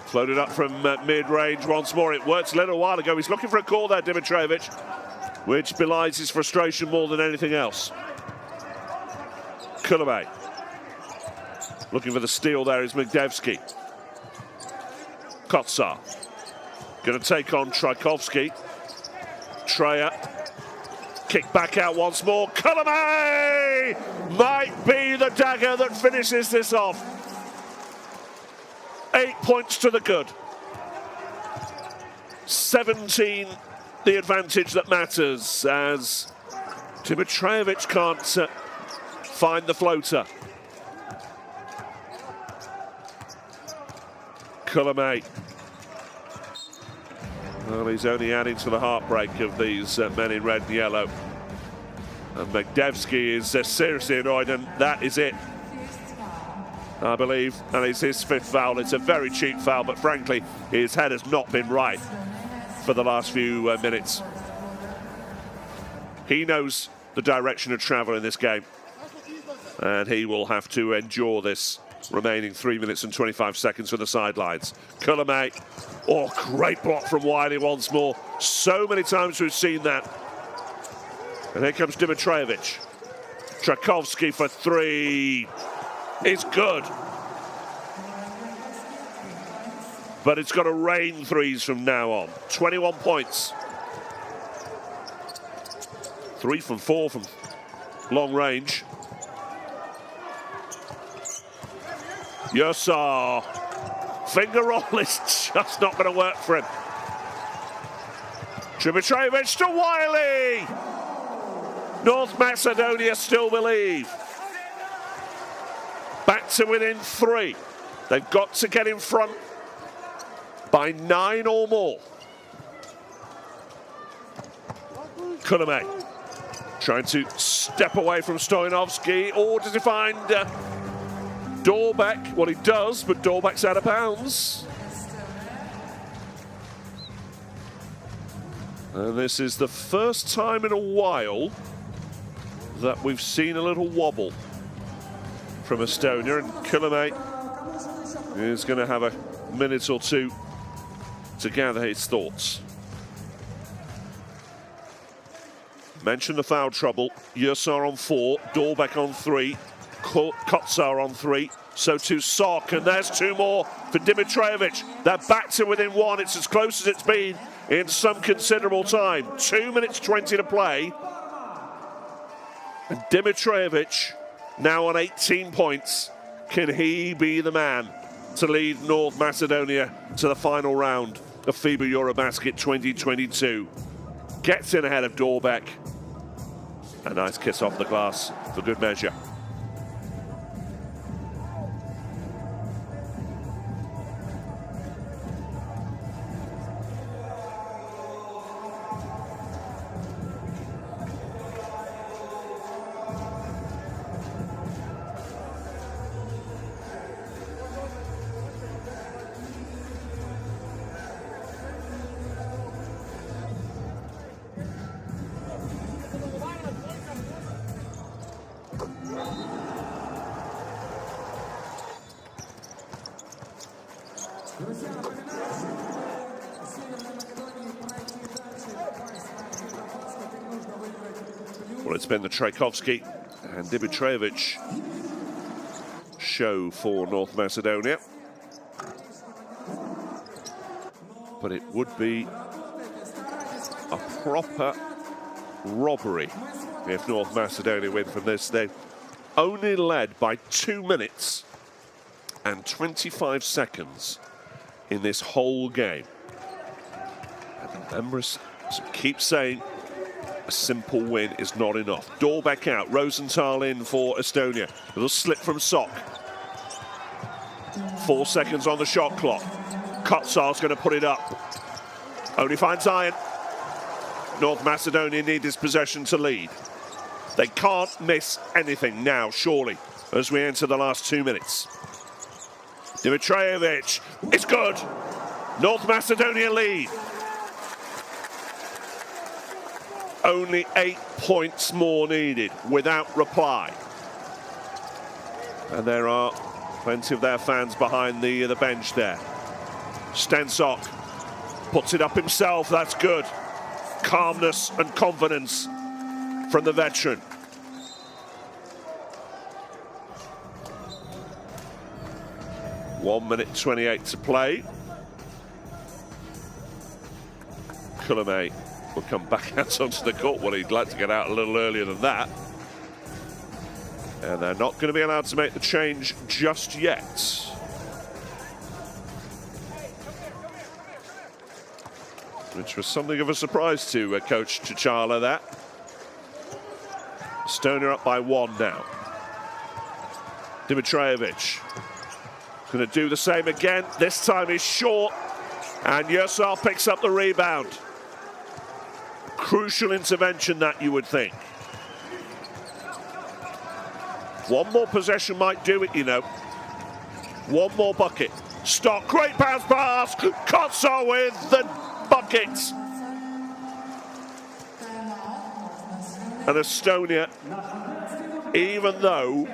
Floated up from mid-range once more. It worked a little while ago. He's looking for a call there, Dimitrijevic, which belies his frustration more than anything else. Kulame. Looking for the steal there is Magdevsky. Kotsar. Going to take on Trajkovski. Treya. Kick back out once more. Kulame might be the dagger that finishes this off. 8 points to the good. 17 the advantage that matters, as Dimitrijevic can't find the floater. Kulame. Well, he's only adding to the heartbreak of these men in red and yellow. And Magdevsky is seriously annoyed, and that is it, I believe. And it's his 5th foul. It's a very cheap foul, but frankly, his head has not been right for the last few minutes. He knows the direction of travel in this game, and he will have to endure this remaining 3 minutes and 25 seconds for the sidelines. Kulame. Oh, great block from Wiley once more. So many times we've seen that. And here comes Dimitrijevic. Trajkovski for 3. It's good. But it's got to rain threes from now on. 21 points. 3 from 4 from long range. Yursa. Finger roll is just not going to work for him. Dimitrijevic to Wiley. North Macedonia still believe. Back to within 3. They've got to get in front by 9 or more. Kulame. Trying to step away from Stoyanovski, or does he find Dorbeck? Well, he does, but Dorbeck's out of bounds. And this is the first time in a while that we've seen a little wobble from Estonia, and Kullamäe is going to have a minute or two to gather his thoughts. Mention the foul trouble. Yursar on 4, Dorbeck on 3, Kotsar on 3, so too Sok, and there's 2 more for Dimitrijevic. They're back to within 1. It's as close as it's been in some considerable time. 2 minutes 20 to play. And Dimitrijevic now on 18 points. Can he be the man to lead North Macedonia to the final round of FIBA EuroBasket 2022? Gets in ahead of Dorbeck. A nice kiss off the glass for good measure. Well, it's been the Trajkovski and Dimitrijevic show for North Macedonia. But it would be a proper robbery if North Macedonia win from this. They've only led by 2 minutes and 25 seconds in this whole game. And the members keep saying a simple win is not enough. Dorbeck out, Rosenthal in for Estonia. A little slip from Sok. 4 seconds on the shot clock. Kotsar's going to put it up. Only finds iron. North Macedonia need this possession to lead. They can't miss anything now, surely, as we enter the last 2 minutes. Dimitrijevic, it's good. North Macedonia lead. Only 8 points more needed without reply. And there are plenty of their fans behind the bench there. Stensok puts it up himself, that's good. Calmness and confidence from the veteran. One minute 28 to play. Kullamäe will come back out onto the court. Well, he'd like to get out a little earlier than that. And they're not going to be allowed to make the change just yet. Which was something of a surprise to Coach Chichala, that. Estonia up by 1 now. Dimitrijevic going to do the same again. This time he's short, and Yursar picks up the rebound. Crucial intervention, that, you would think. One more possession might do it, you know. One more bucket. Stock, great bounce pass. Kotsar with the bucket. And Estonia, even though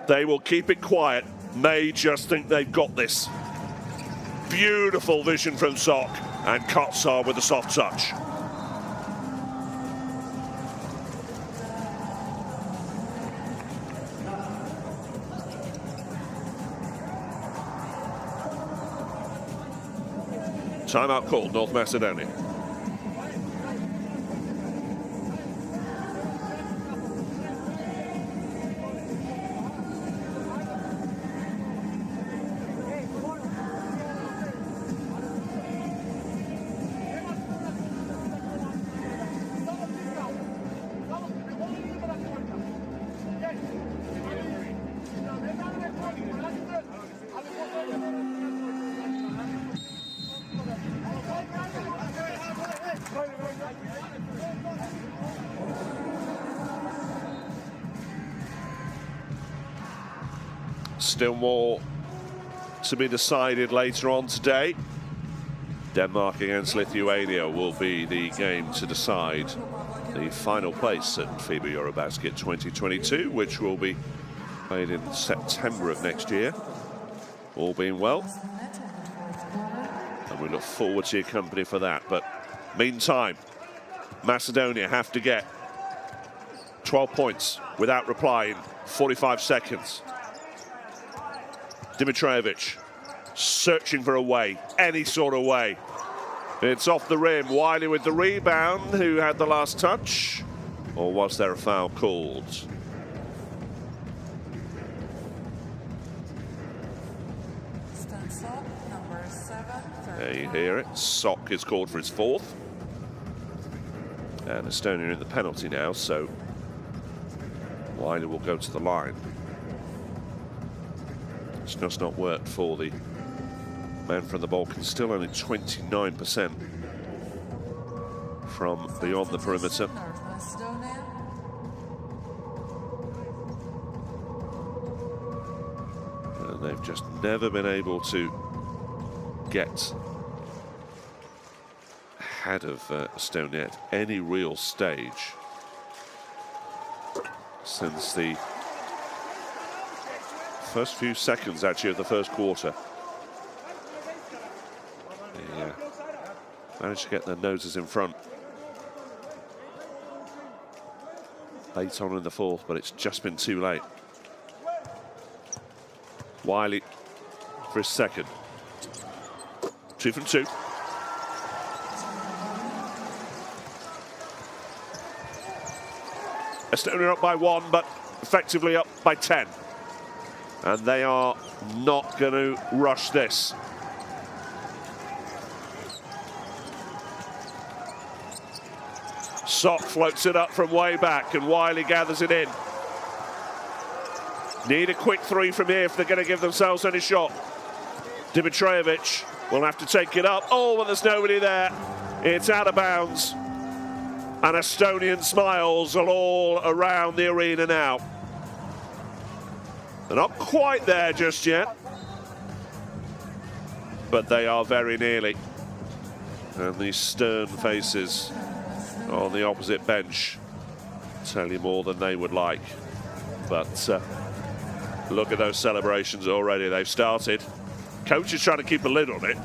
they will keep it quiet, may just think they've got this. Beautiful vision from Sok, and Kotsar with a soft touch. Timeout called, North Macedonia. still more to be decided later on today. Denmark against Lithuania will be the game to decide the final place at FIBA EuroBasket 2022, which will be played in September of next year, all being well. And we look forward to your company for that. But meantime, Macedonia have to get 12 points without reply in 45 seconds. Dimitrijevic searching for a way, any sort of way. It's off the rim. Wiley with the rebound, who had the last touch. Or was there a foul called? There you hear it. Sok is called for his fourth. And Estonia in the penalty now, so Wiley will go to the line. It's just not worked for the man from the Balkans. Still only 29% from beyond the perimeter. And they've just never been able to get ahead of Estonia at any real stage since the first few seconds, actually, of the first quarter. They managed to get their noses in front late on in the fourth, but it's just been too late. Wiley for his second. 2 from 2. Estonia up by 1, but effectively up by 10. And they are not going to rush this. Sok floats it up from way back, and Wiley gathers it in. Need a quick three from here if they're going to give themselves any shot. Dimitrijevic will have to take it up. Oh, but there's nobody there. It's out of bounds. And Estonian smiles are all around the arena now. They're not quite there just yet, but they are very nearly. And these stern faces on the opposite bench tell you more than they would like. But look at those celebrations already. They've started. Coach is trying to keep a lid on it.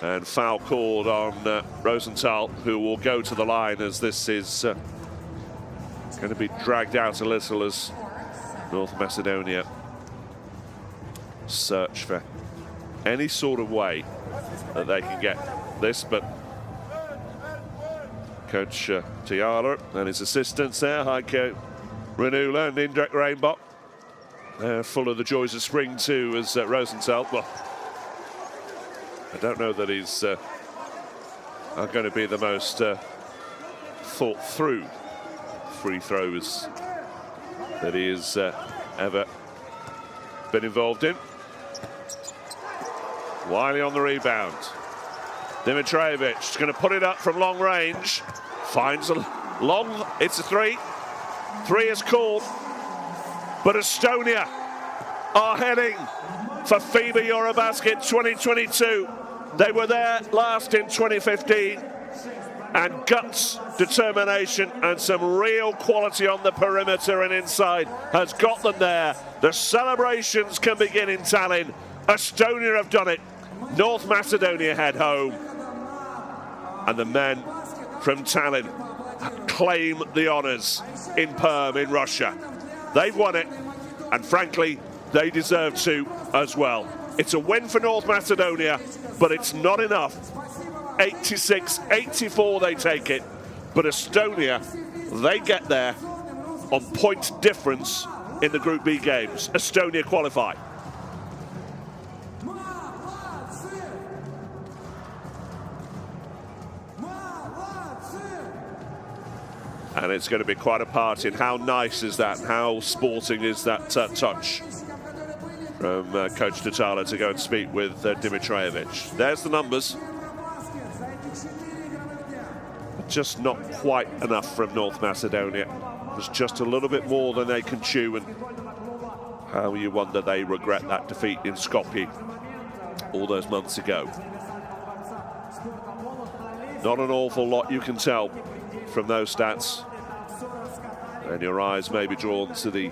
And foul called on Rosenthal, who will go to the line as this is going to be dragged out a little as North Macedonia search for any sort of way that they can get this. But Coach Tiala and his assistants there, Heiko Renula and Indrek Rainbok, full of the joys of spring too, as Rosenthal. Well, I don't know that he's going to be the most thought through free throws that he has ever been involved in. Wiley on the rebound. Dimitrijevic is going to put it up from long range. Finds a long, it's a three. Three is called. But Estonia are heading for FIBA EuroBasket 2022. They were there last in 2015. And guts, determination, and some real quality on the perimeter and inside has got them there. The celebrations can begin in Tallinn. Estonia have done it. North Macedonia head home. And the men from Tallinn claim the honours in Perm in Russia. They've won it, and frankly, they deserve to as well. It's a win for North Macedonia, but it's not enough. 86-84 they take it, but Estonia, they get there on point difference in the Group B games. Estonia qualify. And it's going to be quite a part in how nice is that, how sporting is that touch from Coach Tatala to go and speak with Dimitrijevic. There's the numbers. just not quite enough from North Macedonia. It was just a little bit more than they can chew, and how you wonder they regret that defeat in Skopje all those months ago. Not an awful lot you can tell from those stats, and your eyes may be drawn to the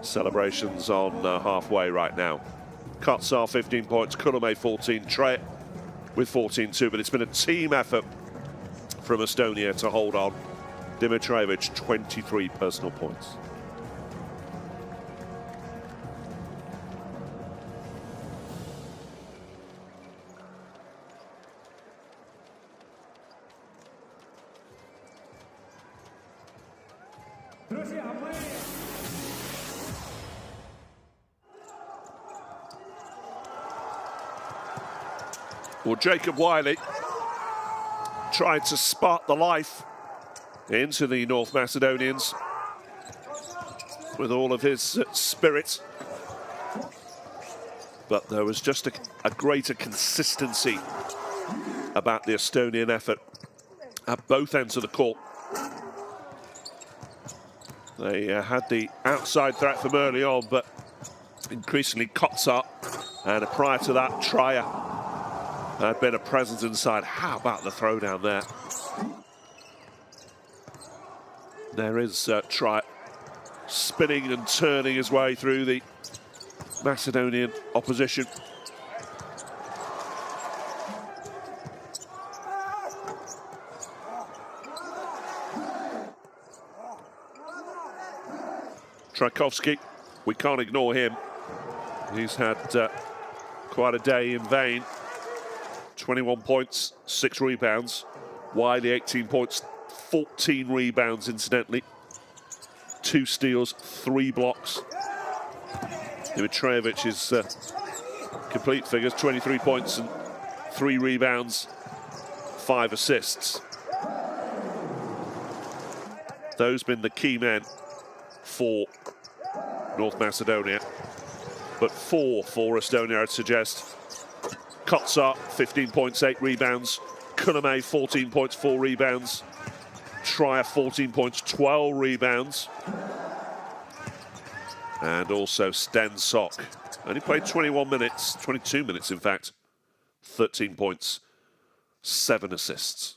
celebrations on halfway right now. Kotsar 15 points, Kulame 14, Trey with 14 too, but it's been a team effort from Estonia to hold on. Dimitrijevic 23 personal points. Well, Jacob Wiley tried to spark the life into the North Macedonians with all of his spirit, but there was just a greater consistency about the Estonian effort at both ends of the court. They had the outside threat from early on, but increasingly Kotsar, and prior to that, Trier had been a presence inside. How about the throw down there? There is Trier spinning and turning his way through the Macedonian opposition. Tchaikovsky, we can't ignore him. He's had quite a day in vain. 21 points, 6 rebounds. Wiley 18 points, 14 rebounds incidentally. 2 steals, 3 blocks. Dimitrijevic is complete figures, 23 points and 3 rebounds, 5 assists. Those been the key men for North Macedonia, but 4 for Estonia, I'd suggest. Kotsar, 15 points, 8 rebounds. Kulame, 14 points, 4 rebounds. Trier, 14 points, 12 rebounds. And also Sten Sok. Only played 21 minutes, 22 minutes in fact. 13 points, 7 assists.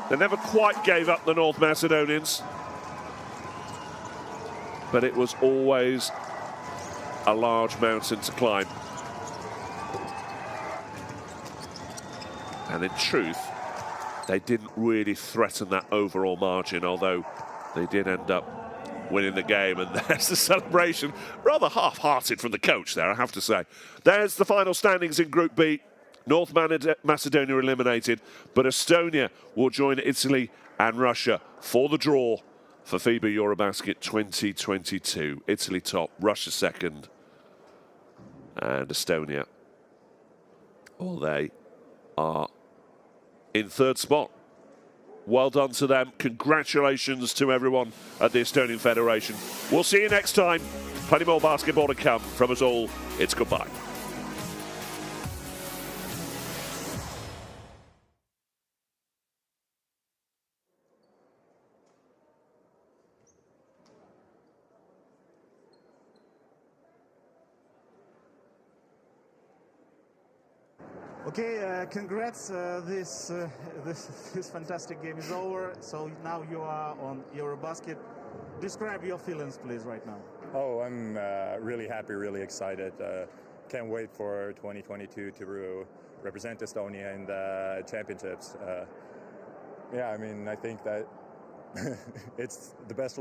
They never quite gave up, the North Macedonians, but it was always a large mountain to climb. And in truth, they didn't really threaten that overall margin, although they did end up winning the game. And there's the celebration, rather half-hearted from the coach there, I have to say. There's the final standings in Group B. North Macedonia eliminated, but Estonia will join Italy and Russia for the draw for FIBA EuroBasket 2022. Italy top, Russia second, and Estonia, well, they are in third spot. Well done to them. Congratulations to everyone at the Estonian Federation. We'll see you next time. Plenty more basketball to come. From us all, it's goodbye. Okay, congrats. This fantastic game is over. So now you are on EuroBasket. Describe your feelings, please, right now. Oh, I'm really happy, really excited. Can't wait for 2022 to represent Estonia in the championships. Yeah, I mean, I think that it's the best